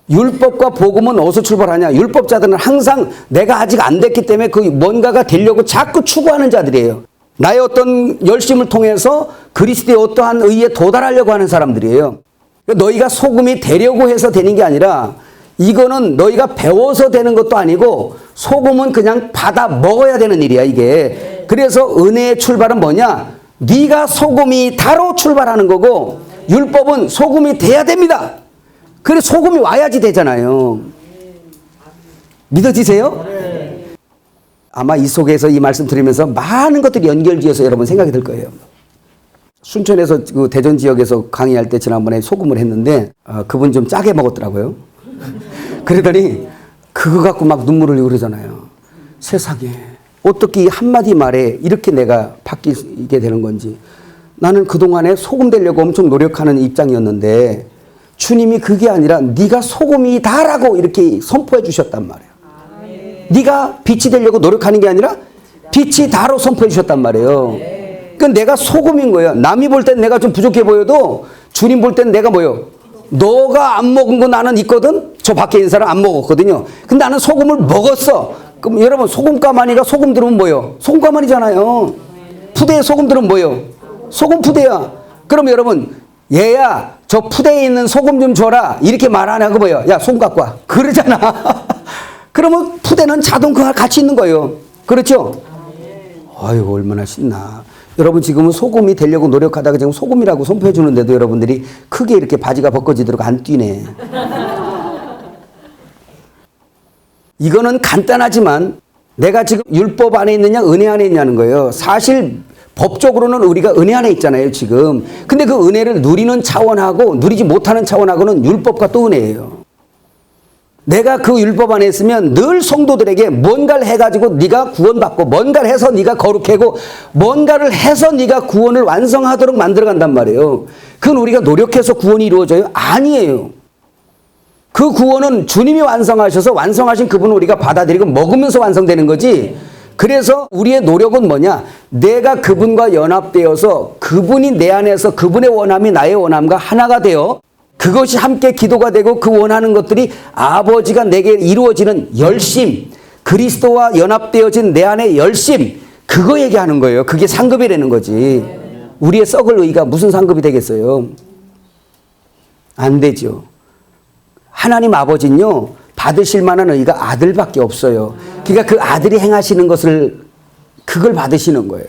율법과 복음은 어디서 출발하냐? 율법자들은 항상 내가 아직 안 됐기 때문에 그 뭔가가 되려고 자꾸 추구하는 자들이에요. 나의 어떤 열심을 통해서 그리스도의 어떠한 의에 도달하려고 하는 사람들이에요. 너희가 소금이 되려고 해서 되는 게 아니라 이거는 너희가 배워서 되는 것도 아니고 소금은 그냥 받아 먹어야 되는 일이야 이게. 그래서 은혜의 출발은 뭐냐? 네가 소금이 다로 출발하는 거고 율법은 소금이 돼야 됩니다. 그래 소금이 와야지 되잖아요. 믿어지세요? 아마 이 속에서 이 말씀 들으면서 많은 것들이 연결지어서 여러분 생각이 들 거예요. 순천에서 그 대전 지역에서 강의할 때 지난번에 소금을 했는데 그분 좀 짜게 먹었더라고요. 그러더니 그거 갖고 막 눈물을 흘리고 그러잖아요. 세상에 어떻게 이 한마디 말에 이렇게 내가 바뀌게 되는 건지. 나는 그동안에 소금 되려고 엄청 노력하는 입장이었는데 주님이 그게 아니라 네가 소금이다라고 이렇게 선포해 주셨단 말이에요. 네가 빛이 되려고 노력하는 게 아니라 빛이 다로 선포해 주셨단 말이에요. 그러니까 내가 소금인 거예요. 남이 볼 땐 내가 좀 부족해 보여도 주님 볼 땐 내가 뭐예요? 너가 안 먹은 거 나는 있거든? 저 밖에 있는 사람 안 먹었거든요. 근데 나는 소금을 먹었어. 그럼 여러분 소금가마니가 소금 들으면 뭐예요? 소금가마니잖아요. 푸대에 소금 들으면 뭐예요? 소금 푸대야. 그럼 여러분 얘야 저 푸대에 있는 소금 좀 줘라 이렇게 말 안 하고 뭐예요? 야 소금 갖고 와 그러잖아. 그러면 푸대는 자동 그 같이 있는 거예요. 그렇죠? 아유 얼마나 신나. 여러분 지금은 소금이 되려고 노력하다가 지금 소금이라고 선포해 주는데도 여러분들이 크게 이렇게 바지가 벗겨지도록 안 뛰네. 이거는 간단하지만 내가 지금 율법 안에 있느냐 은혜 안에 있냐는 거예요. 사실 법적으로는 우리가 은혜 안에 있잖아요 지금. 근데 그 은혜를 누리는 차원하고 누리지 못하는 차원하고는 율법과 또 은혜예요. 내가 그 율법 안에 있으면 늘 성도들에게 뭔가를 해가지고 네가 구원받고 뭔가를 해서 네가 거룩하고 뭔가를 해서 네가 구원을 완성하도록 만들어간단 말이에요. 그건 우리가 노력해서 구원이 이루어져요? 아니에요. 그 구원은 주님이 완성하셔서 완성하신 그분을 우리가 받아들이고 먹으면서 완성되는 거지. 그래서 우리의 노력은 뭐냐? 내가 그분과 연합되어서 그분이 내 안에서 그분의 원함이 나의 원함과 하나가 되어 그것이 함께 기도가 되고 그 원하는 것들이 아버지가 내게 이루어지는 열심, 그리스도와 연합되어진 내 안의 열심, 그거 얘기하는 거예요. 그게 상급이라는 거지. 우리의 썩을 의가 무슨 상급이 되겠어요? 안 되죠. 하나님 아버지는요 받으실 만한 의가 아들밖에 없어요. 그러니까 그 아들이 행하시는 것을 그걸 받으시는 거예요.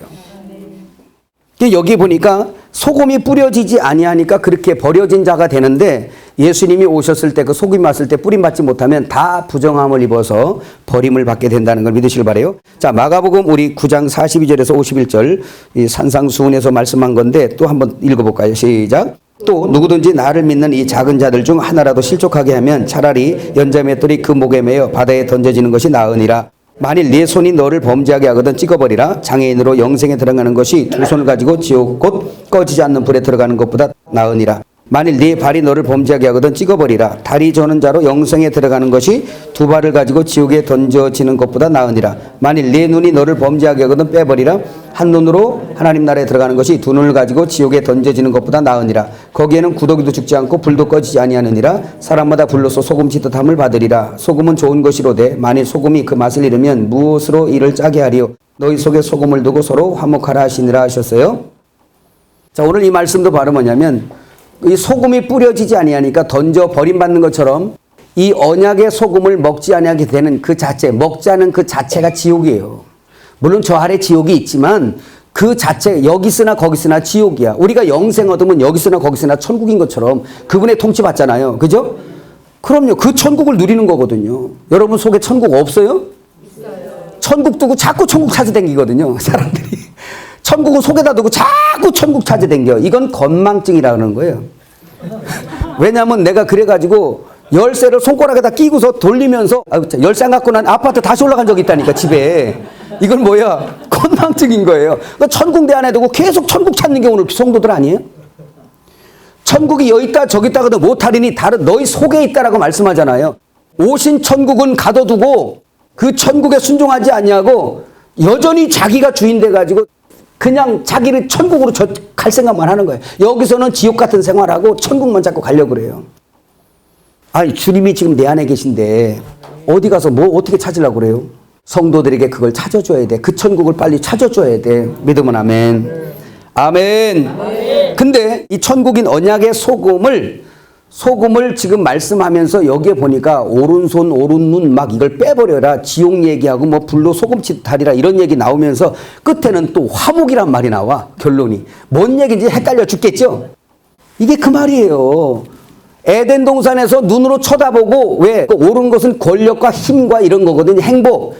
여기 보니까 소금이 뿌려지지 아니하니까 그렇게 버려진 자가 되는데 예수님이 오셨을 때 그 소금이 왔을 때 뿌림받지 못하면 다 부정함을 입어서 버림을 받게 된다는 걸 믿으시길 바라요. 자, 마가복음 우리 9장 42절에서 51절 이 산상수훈에서 말씀한 건데 또 한번 읽어볼까요? 시작. 또 누구든지 나를 믿는 이 작은 자들 중 하나라도 실족하게 하면 차라리 연자맷돌이 그 목에 매어 바다에 던져지는 것이 나으니라. 만일 네 손이 너를 범죄하게 하거든 찍어버리라. 장애인으로 영생에 들어가는 것이 두 손을 가지고 지옥 곧 꺼지지 않는 불에 들어가는 것보다 나으니라. 만일 네 발이 너를 범죄하게 하거든 찍어버리라. 다리 저는 자로 영생에 들어가는 것이 두 발을 가지고 지옥에 던져지는 것보다 나으니라. 만일 네 눈이 너를 범죄하게 하거든 빼버리라. 한 눈으로 하나님 나라에 들어가는 것이 두 눈을 가지고 지옥에 던져지는 것보다 나으니라. 거기에는 구더기도 죽지 않고 불도 꺼지지 아니하느니라. 사람마다 불로서 소금 짓듯함을 받으리라. 소금은 좋은 것이로되 만일 소금이 그 맛을 잃으면 무엇으로 이를 짜게 하리요. 너희 속에 소금을 두고 서로 화목하라 하시니라 하셨어요. 자, 오늘 이 말씀도 바로 뭐냐면 이 소금이 뿌려지지 아니하니까 던져 버림받는 것처럼 이 언약의 소금을 먹지 아니하게 되는 그 자체, 먹지 않은 그 자체가 지옥이에요. 물론 저 아래 지옥이 있지만 그 자체 여기 쓰나 거기 쓰나 지옥이야. 우리가 영생 얻으면 여기 쓰나 거기 쓰나 천국인 것처럼 그분의 통치 받잖아요. 그죠? 그럼요. 그 천국을 누리는 거거든요. 여러분 속에 천국 없어요? 있어요. 천국 두고 자꾸 천국 찾아다니거든요. 사람들이. 천국은 속에다 두고 자꾸 천국 찾아다녀. 이건 건망증이라는 거예요. 왜냐하면 내가 그래가지고 열쇠를 손가락에다 끼고서 돌리면서 열쇠 안 갖고 난 아파트 다시 올라간 적이 있다니까 집에. 이건 뭐야? 건망증인 거예요. 그러니까 천국대 안에 두고 계속 천국 찾는 게 오늘 성도들 아니에요? 천국이 여기 있다 저기 있다가도 못하리니 다른 너희 속에 있다라고 말씀하잖아요. 오신 천국은 가둬두고 그 천국에 순종하지 아니하고 여전히 자기가 주인 돼가지고 그냥 자기를 천국으로 갈 생각만 하는 거예요. 여기서는 지옥 같은 생활하고 천국만 자꾸 가려고 그래요. 아니 주님이 지금 내 안에 계신데 어디 가서 뭐 어떻게 찾으려고 그래요? 성도들에게 그걸 찾아줘야 돼. 그 천국을 빨리 찾아줘야 돼. 믿으면 아멘. 아멘. 아멘. 근데 이 천국인 언약의 소금을 지금 말씀하면서 여기에 보니까 오른손 오른눈 막 이걸 빼버려라. 지옥 얘기하고 뭐 불로 소금치다리라 이런 얘기 나오면서 끝에는 또 화목이란 말이 나와. 결론이. 뭔 얘기인지 헷갈려 죽겠죠? 이게 그 말이에요. 에덴 동산에서 눈으로 쳐다보고 왜? 옳은 것은 권력과 힘과 이런 거거든요. 행복.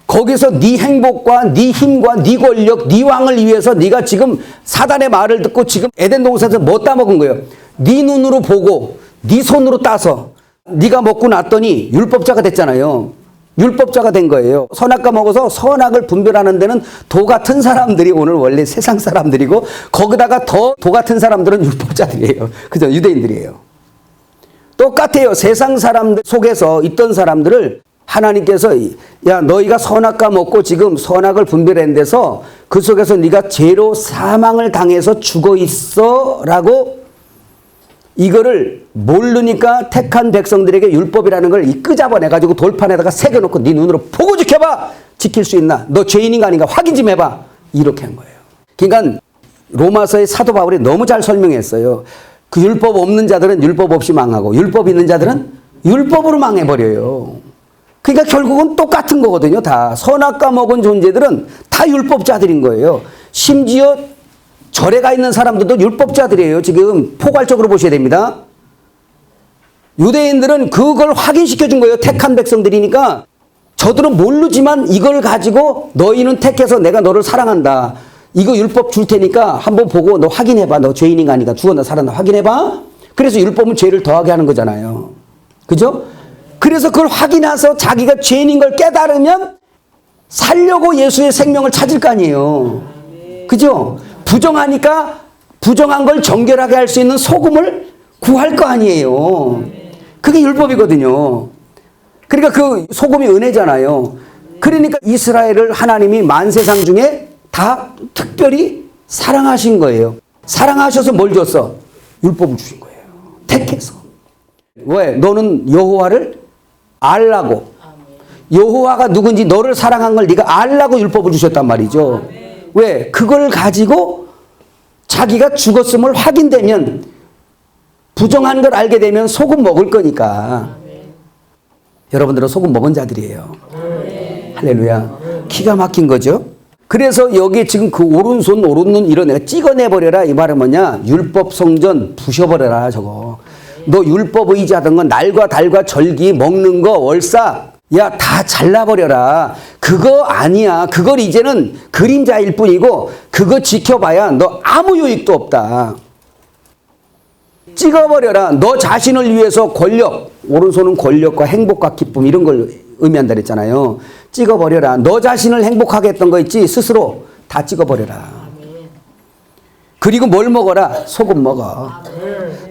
거기서 네 행복과 네 힘과 네 권력, 네 왕을 위해서 네가 지금 사단의 말을 듣고 지금 에덴 동산에서 뭐 따먹은 거예요? 네 눈으로 보고 네 손으로 따서 네가 먹고 났더니 율법자가 됐잖아요. 율법자가 된 거예요. 선악과 먹어서 선악을 분별하는 데는 도 같은 사람들이 오늘 원래 세상 사람들이고 거기다가 더 도 같은 사람들은 율법자들이에요. 그죠? 유대인들이에요. 똑같아요. 세상 사람들 속에서 있던 사람들을 하나님께서 야 너희가 선악과 먹고 지금 선악을 분별한 데서 그 속에서 네가 죄로 사망을 당해서 죽어 있어 라고 이거를 모르니까 택한 백성들에게 율법이라는 걸 끄잡아내가지고 돌판에다가 새겨놓고 네 눈으로 보고 지켜봐. 지킬 수 있나? 너 죄인인가 아닌가 확인 좀 해봐. 이렇게 한 거예요. 그러니까 로마서의 사도 바울이 너무 잘 설명했어요. 그 율법 없는 자들은 율법 없이 망하고 율법 있는 자들은 율법으로 망해버려요. 그러니까 결국은 똑같은 거거든요. 다 선악과 먹은 존재들은 다 율법자들인 거예요. 심지어 절에 가 있는 사람들도 율법자들이에요. 지금 포괄적으로 보셔야 됩니다. 유대인들은 그걸 확인시켜 준 거예요. 택한 백성들이니까 저들은 모르지만 이걸 가지고 너희는 택해서 내가 너를 사랑한다. 이거 율법 줄 테니까 한번 보고 너 확인해봐. 너 죄인인가 아닌가 죽었나 살았나 확인해봐. 그래서 율법은 죄를 더하게 하는 거잖아요. 그죠? 그래서 그걸 확인해서 자기가 죄인인 걸 깨달으면 살려고 예수의 생명을 찾을 거 아니에요. 그죠? 부정하니까 부정한 걸 정결하게 할 수 있는 소금을 구할 거 아니에요. 그게 율법이거든요. 그러니까 그 소금이 은혜잖아요. 그러니까 이스라엘을 하나님이 만세상 중에 다 특별히 사랑하신 거예요. 사랑하셔서 뭘 줬어? 율법을 주신 거예요. 택해서. 왜? 너는 여호와를 알라고. 여호와가 누군지 너를 사랑한 걸 네가 알라고 율법을 주셨단 말이죠. 왜? 그걸 가지고 자기가 죽었음을 확인되면 부정한 걸 알게 되면 소금 먹을 거니까. 여러분들은 소금 먹은 자들이에요. 할렐루야. 기가 막힌 거죠. 그래서 여기 지금 그 오른손 오른눈 이런 내가 찍어내버려라 이 말은 뭐냐? 율법 성전 부셔버려라 저거. 너 율법 의지하던 건 날과 달과 절기 먹는 거 월사 야 다 잘라버려라. 그거 아니야. 그걸 이제는 그림자일 뿐이고 그거 지켜봐야 너 아무 유익도 없다. 찍어버려라. 너 자신을 위해서 권력, 오른손은 권력과 행복과 기쁨 이런 걸 의미한다 그랬잖아요. 찍어버려라. 너 자신을 행복하게 했던 거 있지? 스스로 다 찍어버려라. 그리고 뭘 먹어라? 소금 먹어.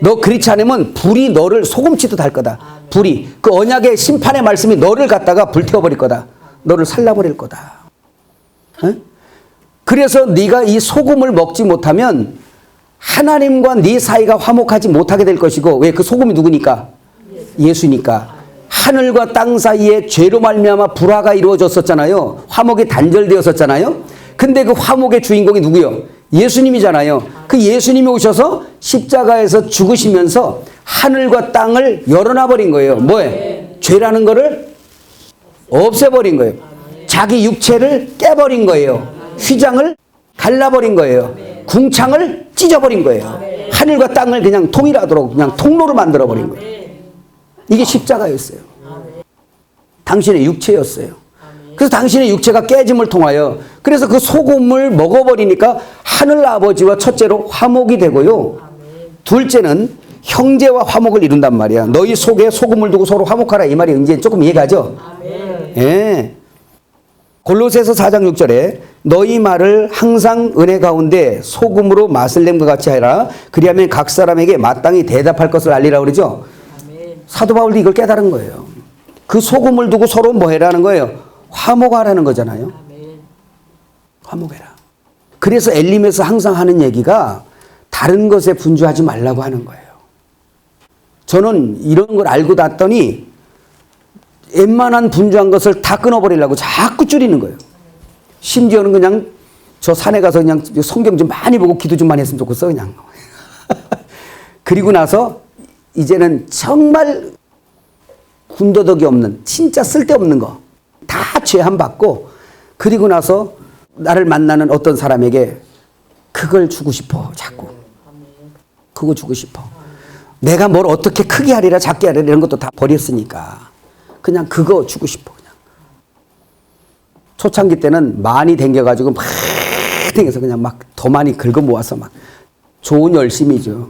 너 그렇지 않으면 불이 너를 소금치도 달 거다. 불이. 그 언약의 심판의 말씀이 너를 갖다가 불태워버릴 거다. 너를 살라버릴 거다. 에? 그래서 네가 이 소금을 먹지 못하면 하나님과 네 사이가 화목하지 못하게 될 것이고 왜? 그 소금이 누구니까? 예수니까. 하늘과 땅 사이에 죄로 말미암아 불화가 이루어졌었잖아요. 화목이 단절되었었잖아요. 근데 그 화목의 주인공이 누구요? 예수님이잖아요. 그 예수님이 오셔서 십자가에서 죽으시면서 하늘과 땅을 열어놔버린 거예요. 뭐예요? 죄라는 거를 없애버린 거예요. 자기 육체를 깨버린 거예요. 휘장을 갈라버린 거예요. 궁창을 찢어버린 거예요. 하늘과 땅을 그냥 통일하도록 그냥 통로로 만들어버린 거예요. 이게 십자가였어요. 당신의 육체였어요. 그래서 당신의 육체가 깨짐을 통하여 그래서 그 소금을 먹어버리니까 하늘 아버지와 첫째로 화목이 되고요. 둘째는 형제와 화목을 이룬단 말이야. 너희 속에 소금을 두고 서로 화목하라 이 말이 이제 조금 이해가죠? 예. 골로새서 4장 6절에 너희 말을 항상 은혜 가운데 소금으로 맛을 낸 것 같이 하라. 그리하면 각 사람에게 마땅히 대답할 것을 알리라 그러죠. 사도 바울도 이걸 깨달은 거예요. 그 소금을 두고 서로 뭐 해라는 거예요? 화목하라는 거잖아요. 화목해라. 그래서 엘림에서 항상 하는 얘기가 다른 것에 분주하지 말라고 하는 거예요. 저는 이런 걸 알고 났더니 웬만한 분주한 것을 다 끊어버리려고 자꾸 줄이는 거예요. 심지어는 그냥 저 산에 가서 그냥 성경 좀 많이 보고 기도 좀 많이 했으면 좋겠어 그냥. 그리고 나서 이제는 정말 군더더기 없는 진짜 쓸데없는 거 다 죄한 받고 그리고 나서 나를 만나는 어떤 사람에게 그걸 주고 싶어 자꾸. 그거 주고 싶어. 내가 뭘 어떻게 크게 하리라 작게 하리라 이런 것도 다 버렸으니까 그냥 그거 주고 싶어 그냥. 초창기 때는 많이 댕겨가지고 막 댕겨서 그냥 막 더 많이 긁어 모아서 막 좋은 열심이죠.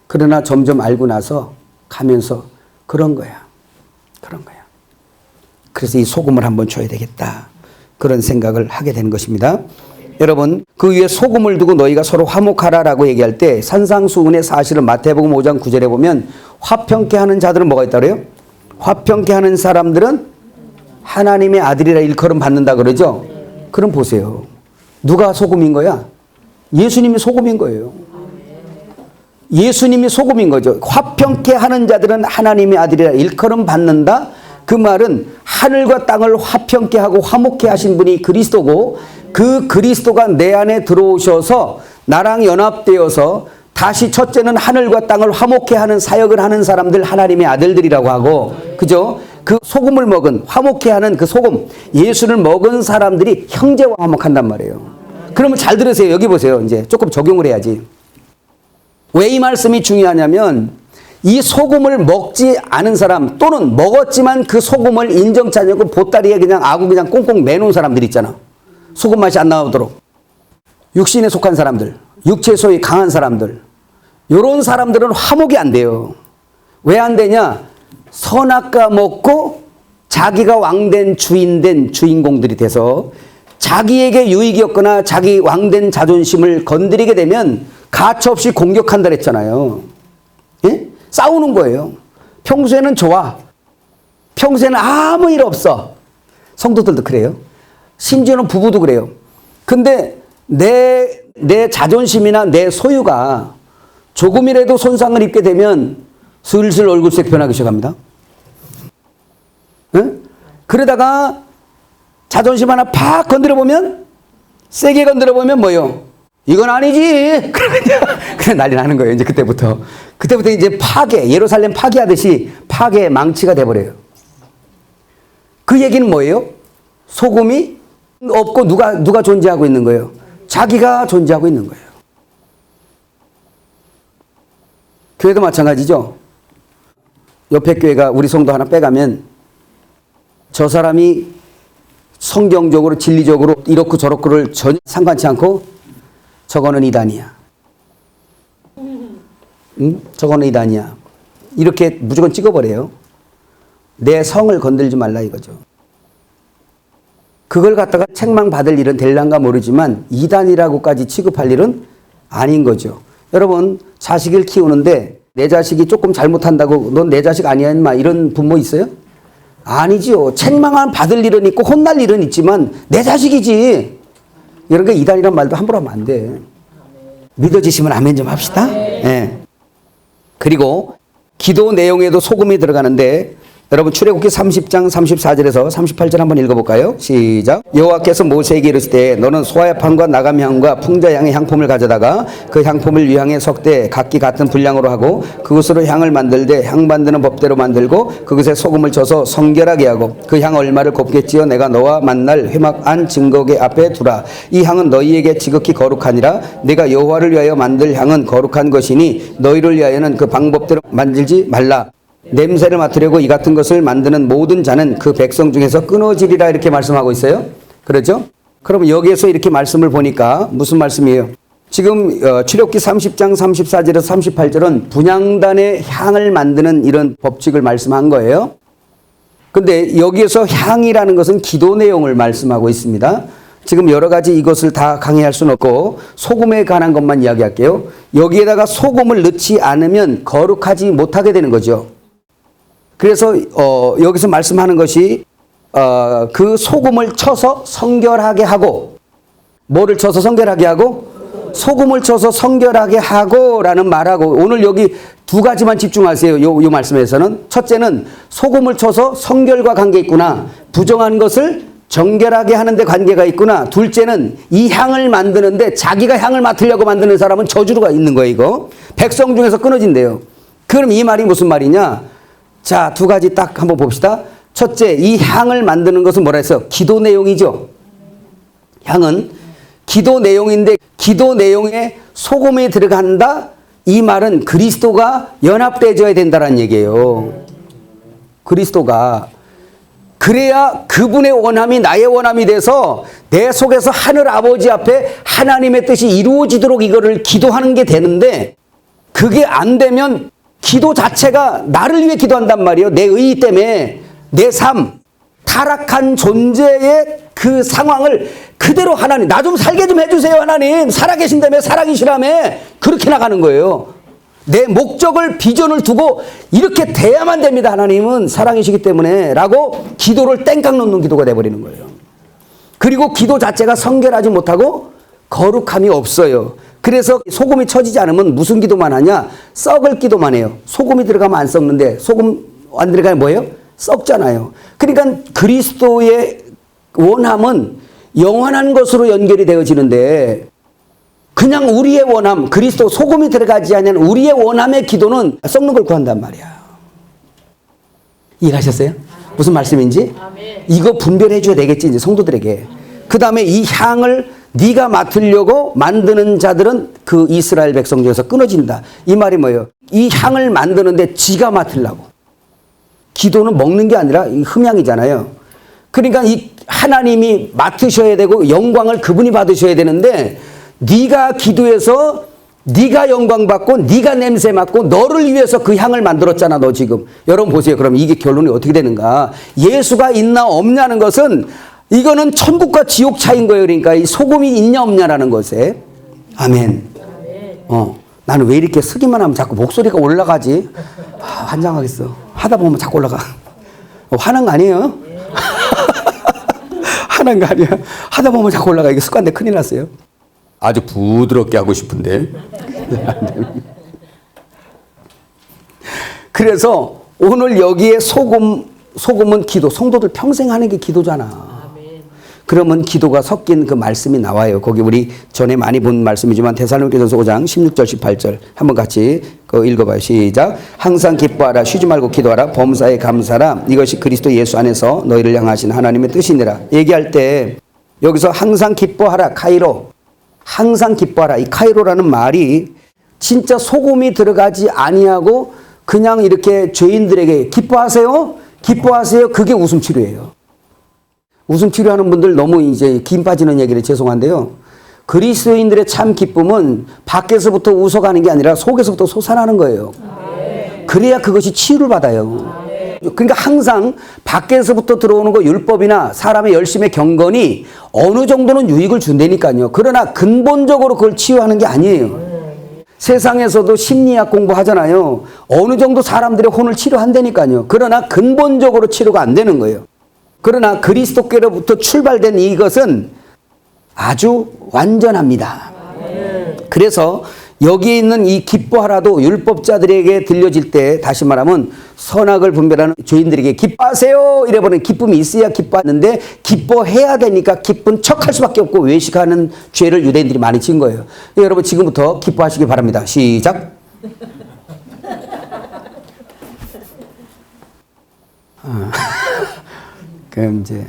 그러나 점점 알고 나서 가면서 그런 거야. 그런 거야. 그래서 이 소금을 한번 줘야 되겠다. 그런 생각을 하게 되는 것입니다. 여러분 그 위에 소금을 두고 너희가 서로 화목하라라고 얘기할 때 산상수훈의 사실은 마태복음 5장 9절에 보면 화평케 하는 자들은 뭐가 있다 그래요? 화평케 하는 사람들은 하나님의 아들이라 일컬음 받는다 그러죠? 그럼 보세요. 누가 소금인 거야? 예수님이 소금인 거예요. 예수님이 소금인 거죠. 화평케 하는 자들은 하나님의 아들이라 일컬음 받는다. 그 말은 하늘과 땅을 화평케 하고 화목케 하신 분이 그리스도고 그 그리스도가 내 안에 들어오셔서 나랑 연합되어서 다시 첫째는 하늘과 땅을 화목케 하는 사역을 하는 사람들 하나님의 아들들이라고 하고 그죠? 그 소금을 먹은 화목케 하는 그 소금 예수를 먹은 사람들이 형제와 화목한단 말이에요. 그러면 잘 들으세요. 여기 보세요. 이제 조금 적용을 해야지. 왜 이 말씀이 중요하냐면 이 소금을 먹지 않은 사람 또는 먹었지만 그 소금을 인정치 않고 보따리에 그냥 아구 그냥 꽁꽁 매놓은 사람들 있잖아. 소금 맛이 안 나오도록. 육신에 속한 사람들, 육체 소위 강한 사람들. 이런 사람들은 화목이 안 돼요. 왜 안 되냐? 선악과 먹고 자기가 왕된 주인된 주인공들이 돼서 자기에게 유익이 없거나 자기 왕된 자존심을 건드리게 되면 가차없이 공격한다 그랬잖아요. 예? 싸우는 거예요. 평소에는 좋아. 평소에는 아무 일 없어. 성도들도 그래요. 심지어는 부부도 그래요. 근데 내 자존심이나 내 소유가 조금이라도 손상을 입게 되면 슬슬 얼굴색 변하기 시작합니다. 예? 그러다가 자존심 하나 팍 건드려 보면 세게 건드려 보면 뭐요? 이건 아니지. 그냥 난리 나는 거예요. 이제 그때부터 이제 파괴, 예루살렘 파괴하듯이 파괴의 망치가 돼버려요. 그 얘기는 뭐예요? 소금이 없고 누가 존재하고 있는 거예요? 자기가 존재하고 있는 거예요. 교회도 마찬가지죠. 옆에 교회가 우리 성도 하나 빼가면 저 사람이 성경적으로 진리적으로 이렇고 저렇고를 전혀 상관치 않고 저거는 이단이야. 응? 저거는 이단이야. 이렇게 무조건 찍어버려요. 내 성을 건들지 말라 이거죠. 그걸 갖다가 책망받을 일은 될란가 모르지만 이단이라고까지 취급할 일은 아닌 거죠. 여러분 자식을 키우는데 내 자식이 조금 잘못한다고 넌 내 자식 아니야 인마 이런 부모 있어요? 아니지요. 책망을 받을 일은 있고 혼날 일은 있지만 내 자식이지. 이런 게 이단이란 말도 함부로 하면 안 돼. 믿어지시면 아멘 좀 합시다. 네. 그리고 기도 내용에도 소금이 들어가는데 여러분 출애굽기 30장 34절에서 38절 한번 읽어볼까요? 시작. 여호와께서 모세에게 이르시되 너는 소아야판과 나감향과 풍자향의 향품을 가져다가 그 향품을 위향에 섞되 각기 같은 분량으로 하고 그것으로 향을 만들되 향 만드는 법대로 만들고 그것에 소금을 쳐서 성결하게 하고 그 향 얼마를 곱게 찌어 내가 너와 만날 회막 안 증거계 앞에 두라. 이 향은 너희에게 지극히 거룩하니라. 내가 여호와를 위하여 만들 향은 거룩한 것이니 너희를 위하여는 그 방법대로 만들지 말라. 냄새를 맡으려고 이 같은 것을 만드는 모든 자는 그 백성 중에서 끊어지리라 이렇게 말씀하고 있어요. 그렇죠? 그럼 여기에서 이렇게 말씀을 보니까 무슨 말씀이에요? 지금 출애굽기 30장 34절에서 38절은 분향단의 향을 만드는 이런 법칙을 말씀한 거예요. 근데 여기에서 향이라는 것은 기도 내용을 말씀하고 있습니다. 지금 여러 가지 이것을 다 강의할 수는 없고 소금에 관한 것만 이야기할게요. 여기에다가 소금을 넣지 않으면 거룩하지 못하게 되는 거죠. 그래서 여기서 말씀하는 것이 그 소금을 쳐서 성결하게 하고 뭐를 쳐서 성결하게 하고 소금을 쳐서 성결하게 하고 라는 말하고 오늘 여기 두 가지만 집중하세요. 요 말씀에서는 첫째는 소금을 쳐서 성결과 관계 있구나. 부정한 것을 정결하게 하는데 관계가 있구나. 둘째는 이 향을 만드는데 자기가 향을 맡으려고 만드는 사람은 저주가 있는 거예요. 이거 백성 중에서 끊어진대요. 그럼 이 말이 무슨 말이냐? 자, 두 가지 딱 한번 봅시다. 첫째, 이 향을 만드는 것은 뭐라 했어요? 기도 내용이죠. 향은 기도 내용인데 기도 내용에 소금이 들어간다? 이 말은 그리스도가 연합되어야 된다는 얘기예요. 그리스도가. 그래야 그분의 원함이 나의 원함이 돼서 내 속에서 하늘 아버지 앞에 하나님의 뜻이 이루어지도록 이거를 기도하는 게 되는데 그게 안 되면 기도 자체가 나를 위해 기도한단 말이에요. 내 의 때문에 내 삶, 타락한 존재의 그 상황을 그대로 하나님 나 좀 살게 좀 해주세요. 하나님 살아계신다며 사랑이시라며 그렇게 나가는 거예요. 내 목적을 비전을 두고 이렇게 돼야만 됩니다. 하나님은 사랑이시기 때문에 라고 기도를 땡깡 놓는 기도가 돼버리는 거예요. 그리고 기도 자체가 성결하지 못하고 거룩함이 없어요. 그래서 소금이 쳐지지 않으면 무슨 기도만 하냐? 썩을 기도만 해요. 소금이 들어가면 안 썩는데 소금 안 들어가면 뭐예요? 썩잖아요. 그러니까 그리스도의 원함은 영원한 것으로 연결이 되어지는데 그냥 우리의 원함, 그리스도 소금이 들어가지 않는 우리의 원함의 기도는 썩는 걸 구한단 말이야. 이해하셨어요? 무슨 말씀인지? 이거 분별해 줘야 되겠지 이제 성도들에게. 그 다음에 이 향을 네가 맡으려고 만드는 자들은 그 이스라엘 백성 중에서 끊어진다. 이 말이 뭐예요? 이 향을 만드는데 지가 맡으려고. 기도는 먹는 게 아니라 흠향이잖아요. 그러니까 이 하나님이 맡으셔야 되고 영광을 그분이 받으셔야 되는데 네가 기도해서 네가 영광 받고 네가 냄새 맡고 너를 위해서 그 향을 만들었잖아. 너 지금. 여러분 보세요. 그럼 이게 결론이 어떻게 되는가? 예수가 있나 없냐는 것은 이거는 천국과 지옥 차이인 거예요. 그러니까 이 소금이 있냐 없냐라는 것에. 아멘. 나는 왜 이렇게 쓰기만 하면 자꾸 목소리가 올라가지? 환장하겠어. 하다 보면 자꾸 올라가. 화난 거 아니에요? 화난 거 아니야. 하다 보면 자꾸 올라가. 이게 습관인데 큰일 났어요. 아주 부드럽게 하고 싶은데. 그래서 오늘 여기에 소금은 기도. 성도들 평생 하는 게 기도잖아. 그러면 기도가 섞인 그 말씀이 나와요. 거기 우리 전에 많이 본 말씀이지만 데살로니가전서 5장 16절 18절 한번 같이 읽어봐요. 시작. 항상 기뻐하라. 쉬지 말고 기도하라. 범사에 감사하라. 이것이 그리스도 예수 안에서 너희를 향하신 하나님의 뜻이니라. 얘기할 때 여기서 항상 기뻐하라, 카이로. 항상 기뻐하라. 이 카이로라는 말이 진짜 소금이 들어가지 아니하고 그냥 이렇게 죄인들에게 기뻐하세요? 기뻐하세요? 그게 웃음 치료예요. 웃음 치료하는 분들 너무 이제 김 빠지는 얘기를 죄송한데요. 그리스도인들의 참 기쁨은 밖에서부터 웃어가는 게 아니라 속에서부터 솟아나는 거예요. 그래야 그것이 치유를 받아요. 그러니까 항상 밖에서부터 들어오는 거 율법이나 사람의 열심의 경건이 어느 정도는 유익을 준다니까요. 그러나 근본적으로 그걸 치유하는 게 아니에요. 세상에서도 심리학 공부하잖아요. 어느 정도 사람들의 혼을 치료한다니까요. 그러나 근본적으로 치료가 안 되는 거예요. 그러나 그리스도께로부터 출발된 이것은 아주 완전합니다. 그래서 여기에 있는 이 기뻐하라도 율법자들에게 들려질 때 다시 말하면 선악을 분별하는 죄인들에게 기뻐하세요 이래버리는 기쁨이 있어야 기뻐하는데 기뻐해야 되니까 기쁜 척할 수밖에 없고 외식하는 죄를 유대인들이 많이 지은 거예요. 여러분 지금부터 기뻐하시기 바랍니다. 시작. 그럼 이제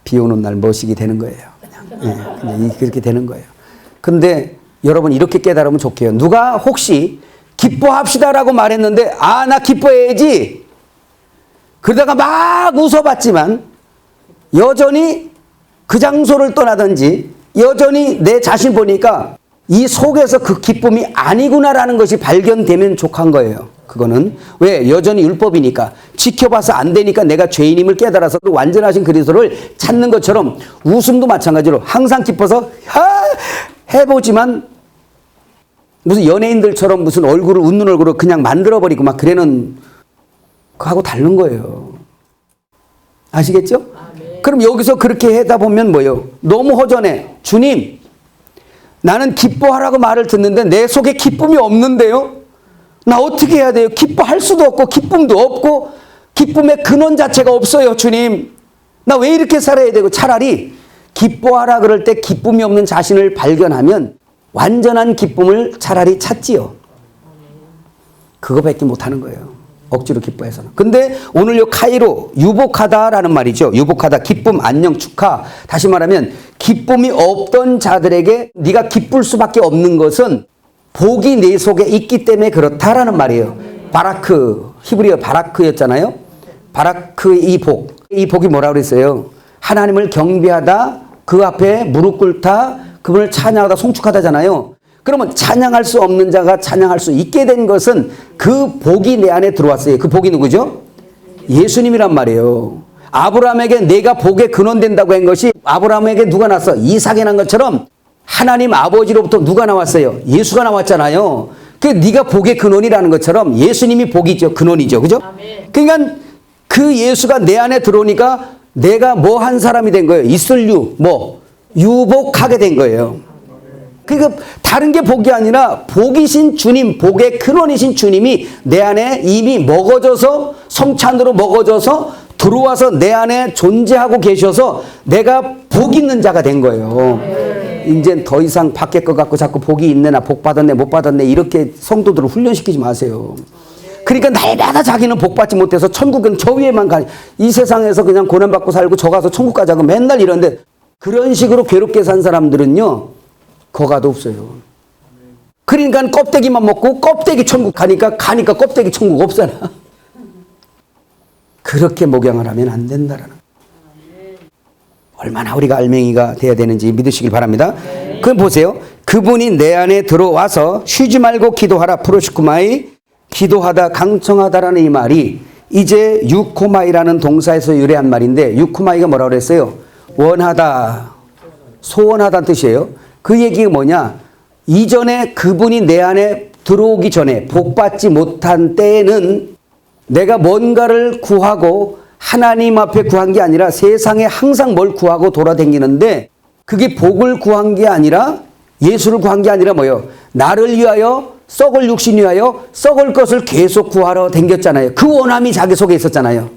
비 오는 날 머시기 되는 거예요. 그냥 그렇게 되는 거예요. 근데 여러분 이렇게 깨달으면 좋게요. 누가 혹시 기뻐합시다라고 말했는데 나 기뻐해야지 그러다가 막 웃어봤지만 여전히 그 장소를 떠나든지 여전히 내 자신 보니까 이 속에서 그 기쁨이 아니구나라는 것이 발견되면 족한 거예요. 그거는 왜? 여전히 율법이니까 지켜봐서 안 되니까 내가 죄인임을 깨달아서 완전하신 그리스도를 찾는 것처럼 웃음도 마찬가지로 항상 기뻐서 해보지만 무슨 연예인들처럼 무슨 얼굴을 웃는 얼굴을 그냥 만들어버리고 막 그래는 그하고 다른 거예요. 아시겠죠? 그럼 여기서 그렇게 하다 보면 뭐예요? 너무 허전해. 주님, 나는 기뻐하라고 말을 듣는데 내 속에 기쁨이 없는데요? 나 어떻게 해야 돼요? 기뻐할 수도 없고 기쁨도 없고 기쁨의 근원 자체가 없어요. 주님, 나 왜 이렇게 살아야 되고 차라리 기뻐하라 그럴 때 기쁨이 없는 자신을 발견하면 완전한 기쁨을 차라리 찾지요. 그거밖에 못하는 거예요. 억지로 기뻐해서는. 근데 오늘 요 카이로 유복하다라는 말이죠. 유복하다, 기쁨, 안녕, 축하. 다시 말하면 기쁨이 없던 자들에게 네가 기쁠 수밖에 없는 것은 복이 내 속에 있기 때문에 그렇다라는 말이에요. 바라크, 히브리어 바라크였잖아요. 바라크 이 복이 뭐라고 그랬어요? 하나님을 경배하다, 그 앞에 무릎 꿇다, 그분을 찬양하다, 송축하다잖아요. 그러면 찬양할 수 없는 자가 찬양할 수 있게 된 것은 그 복이 내 안에 들어왔어요. 그 복이 누구죠? 예수님이란 말이에요. 아브라함에게 내가 복의 근원 된다고 한 것이 아브라함에게 누가 났어? 이삭이 난 것처럼 하나님 아버지로부터 누가 나왔어요? 예수가 나왔잖아요. 그 네가 복의 근원이라는 것처럼 예수님이 복이죠. 근원이죠. 그죠? 그러니까 그 예수가 내 안에 들어오니까 내가 뭐 한 사람이 된 거예요? 유복하게 된 거예요. 그러니까 다른 게 복이 아니라 복이신 주님, 복의 근원이신 주님이 내 안에 이미 먹어져서 성찬으로 먹어져서 들어와서 내 안에 존재하고 계셔서 내가 복 있는 자가 된 거예요. 이제 더 이상 밖에 거 갖고 자꾸 복이 있네, 나 복 받았네, 못 받았네 이렇게 성도들을 훈련시키지 마세요. 그러니까 날마다 자기는 복 받지 못해서 천국은 저 위에만 가. 이 세상에서 그냥 고난받고 살고 저 가서 천국 가자고 맨날 이러는데 그런 식으로 괴롭게 산 사람들은요. 거가도 없어요. 그러니까 껍데기만 먹고 껍데기 천국 가니까 껍데기 천국 없잖아. 그렇게 목양을 하면 안 된다라는. 얼마나 우리가 알맹이가 돼야 되는지 믿으시길 바랍니다. 그럼 보세요. 그분이 내 안에 들어와서 쉬지 말고 기도하라. 프로시쿠마이 기도하다 강청하다라는 이 말이 이제 유코마이라는 동사에서 유래한 말인데 유코마이가 뭐라고 그랬어요? 원하다, 소원하다는 뜻이에요. 그 얘기가 뭐냐? 이전에 그분이 내 안에 들어오기 전에 복받지 못한 때에는 내가 뭔가를 구하고 하나님 앞에 구한 게 아니라 세상에 항상 뭘 구하고 돌아다니는데 그게 복을 구한 게 아니라 예수를 구한 게 아니라 뭐예요? 나를 위하여 썩을 육신 위하여 썩을 것을 계속 구하러 댕겼잖아요. 그 원함이 자기 속에 있었잖아요.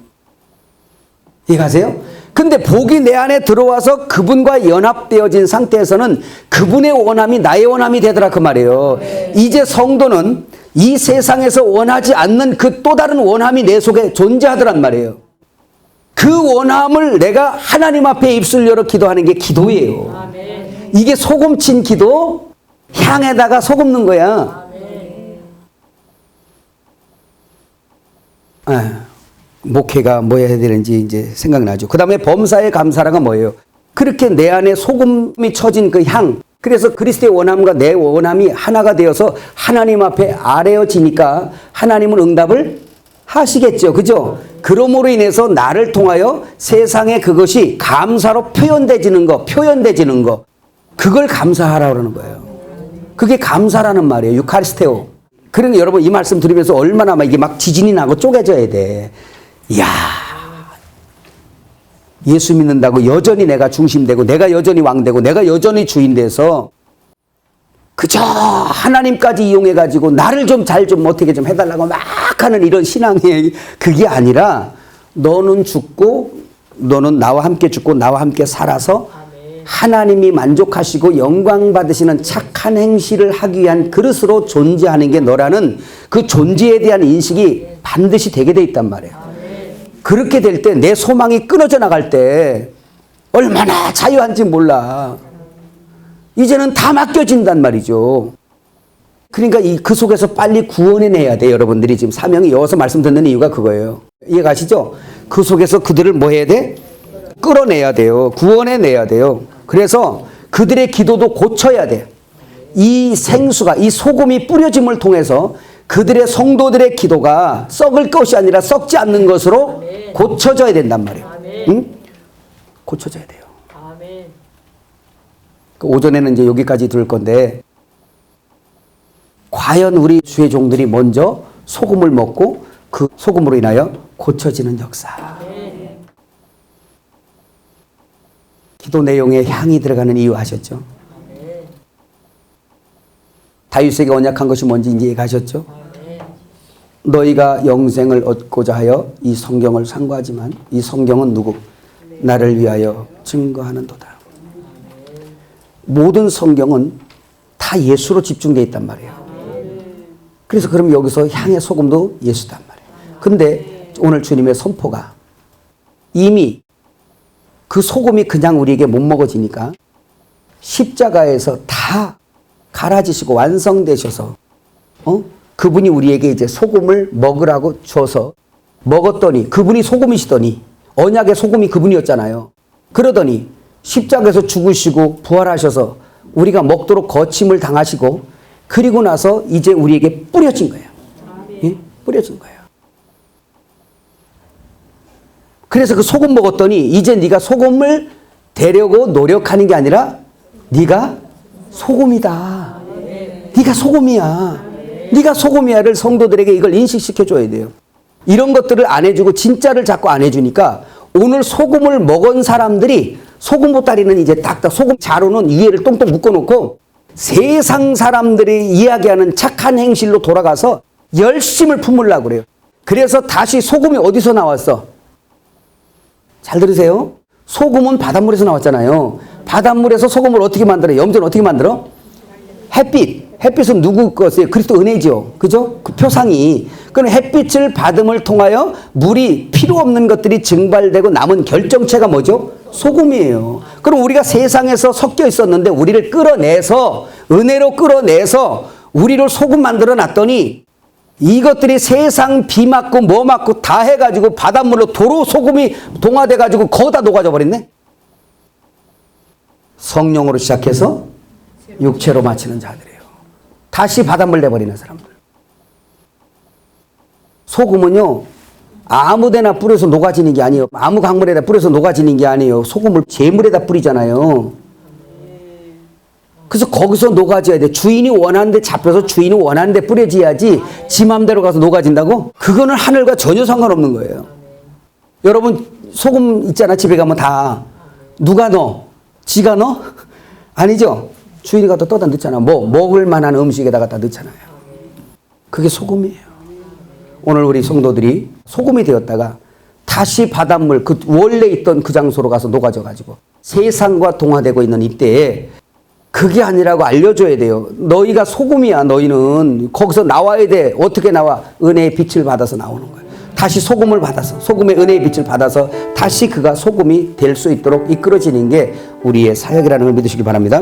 이해가세요? 근데 복이 내 안에 들어와서 그분과 연합되어진 상태에서는 그분의 원함이 나의 원함이 되더라 그 말이에요. 이제 성도는 이 세상에서 원하지 않는 그 또 다른 원함이 내 속에 존재하더란 말이에요. 그 원함을 내가 하나님 앞에 입술 열어 기도하는 게 기도예요. 이게 소금 친 기도, 향에다가 소금 넣은 거야. 목회가 뭐 해야 되는지 이제 생각나죠. 그 다음에 범사에 감사라가 뭐예요? 그렇게 내 안에 소금이 쳐진 그 향. 그래서 그리스도의 원함과 내 원함이 하나가 되어서 하나님 앞에 아뢰어지니까 하나님은 응답을 하시겠죠. 그죠? 그러므로 인해서 나를 통하여 세상에 그것이 감사로 표현되지는 거. 그걸 감사하라고 그러는 거예요. 그게 감사라는 말이에요. 유카리스테오. 그러니 여러분 이 말씀 들으면서 얼마나 막 이게 막 지진이 나고 쪼개져야 돼. 이야. 예수 믿는다고 여전히 내가 중심되고 내가 여전히 왕되고 내가 여전히 주인 돼서 그저 하나님까지 이용해가지고 나를 좀 잘 좀 어떻게 좀 해달라고 막 하는 이런 신앙이 그게 아니라 너는 죽고 너는 나와 함께 죽고 나와 함께 살아서 하나님이 만족하시고 영광 받으시는 착한 행실을 하기 위한 그릇으로 존재하는 게 너라는 그 존재에 대한 인식이 반드시 되게 돼 있단 말이에요. 그렇게 될 때 내 소망이 끊어져 나갈 때 얼마나 자유한지 몰라. 이제는 다 맡겨진단 말이죠. 그러니까 그 속에서 빨리 구원해내야 돼. 여러분들이 지금 사명이 여기서 말씀 듣는 이유가 그거예요. 이해가시죠? 그 속에서 그들을 뭐 해야 돼? 끌어내야 돼요. 구원해내야 돼요. 그래서 그들의 기도도 고쳐야 돼. 이 생수가, 이 소금이 뿌려짐을 통해서 그들의 성도들의 기도가 썩을 것이 아니라 썩지 않는 것으로 고쳐져야 된단 말이에요. 응? 고쳐져야 돼요. 오전에는 이제 여기까지 들을 건데, 과연 우리 주의 종들이 먼저 소금을 먹고 그 소금으로 인하여 고쳐지는 역사. 기도 내용에 향이 들어가는 이유 아셨죠? 다윗에게 언약한 것이 뭔지 이제 얘기하셨죠? 너희가 영생을 얻고자 하여 이 성경을 상고하지만 이 성경은 누구? 나를 위하여 증거하는도다. 모든 성경은 다 예수로 집중되어 있단 말이에요. 그래서 그럼 여기서 향의 소금도 예수단 말이에요. 근데 오늘 주님의 선포가 이미 그 소금이 그냥 우리에게 못 먹어지니까 십자가에서 다 갈아지시고 완성되셔서 그분이 우리에게 이제 소금을 먹으라고 줘서 먹었더니 그분이 소금이시더니 언약의 소금이 그분이었잖아요. 그러더니 십자가에서 죽으시고 부활하셔서 우리가 먹도록 거침을 당하시고 그리고 나서 이제 우리에게 뿌려진 거예요. 예? 뿌려진 거예요. 그래서 그 소금 먹었더니 이제 네가 소금을 되려고 노력하는 게 아니라 네가 소금이다. 네가 소금이야. 네가 소금이야를 성도들에게 이걸 인식시켜줘야 돼요. 이런 것들을 안 해주고 진짜를 자꾸 안 해주니까 오늘 소금을 먹은 사람들이 소금 보따리는 이제 딱딱 소금 자루는 위에를 똥똥 묶어놓고 세상 사람들이 이야기하는 착한 행실로 돌아가서 열심을 품으려고 그래요. 그래서 다시 소금이 어디서 나왔어? 잘 들으세요. 소금은 바닷물에서 나왔잖아요. 바닷물에서 소금을 어떻게 만들어요? 염전을 어떻게 만들어? 햇빛. 햇빛은 누구 것이에요? 그리스도 은혜죠. 그죠? 그 표상이. 그럼 햇빛을 받음을 통하여 물이 필요 없는 것들이 증발되고 남은 결정체가 뭐죠? 소금이에요. 그럼 우리가 세상에서 섞여 있었는데 우리를 끌어내서 은혜로 끌어내서 우리를 소금 만들어 놨더니 이것들이 세상 비 맞고 뭐 맞고 다 해가지고 바닷물로 도로 소금이 동화돼가지고 거기다 녹아져 버렸네. 성령으로 시작해서 육체로 마치는 자들이에요. 다시 바닷물 내버리는 사람들. 소금은요 아무데나 뿌려서 녹아지는 게 아니에요. 아무 강물에다 뿌려서 녹아지는 게 아니에요. 소금을 재물에다 뿌리잖아요. 그래서 거기서 녹아져야 돼. 주인이 원하는 데 잡혀서 주인이 원하는 데 뿌려져야지 지 맘대로 가서 녹아진다고? 그거는 하늘과 전혀 상관없는 거예요. 여러분 소금 있잖아. 집에 가면 다 누가 넣어? 지가 넣어? 아니죠. 주인이 가서 떠다 넣잖아. 뭐 먹을 만한 음식에다가 다 넣잖아요. 그게 소금이에요. 오늘 우리 성도들이 소금이 되었다가 다시 바닷물 그 원래 있던 그 장소로 가서 녹아져 가지고 세상과 동화되고 있는 이때에 그게 아니라고 알려줘야 돼요. 너희가 소금이야. 너희는 거기서 나와야 돼. 어떻게 나와? 은혜의 빛을 받아서 나오는 거예요. 다시 소금을 받아서 소금의 은혜의 빛을 받아서 다시 그가 소금이 될 수 있도록 이끌어지는 게 우리의 사역이라는 걸 믿으시기 바랍니다.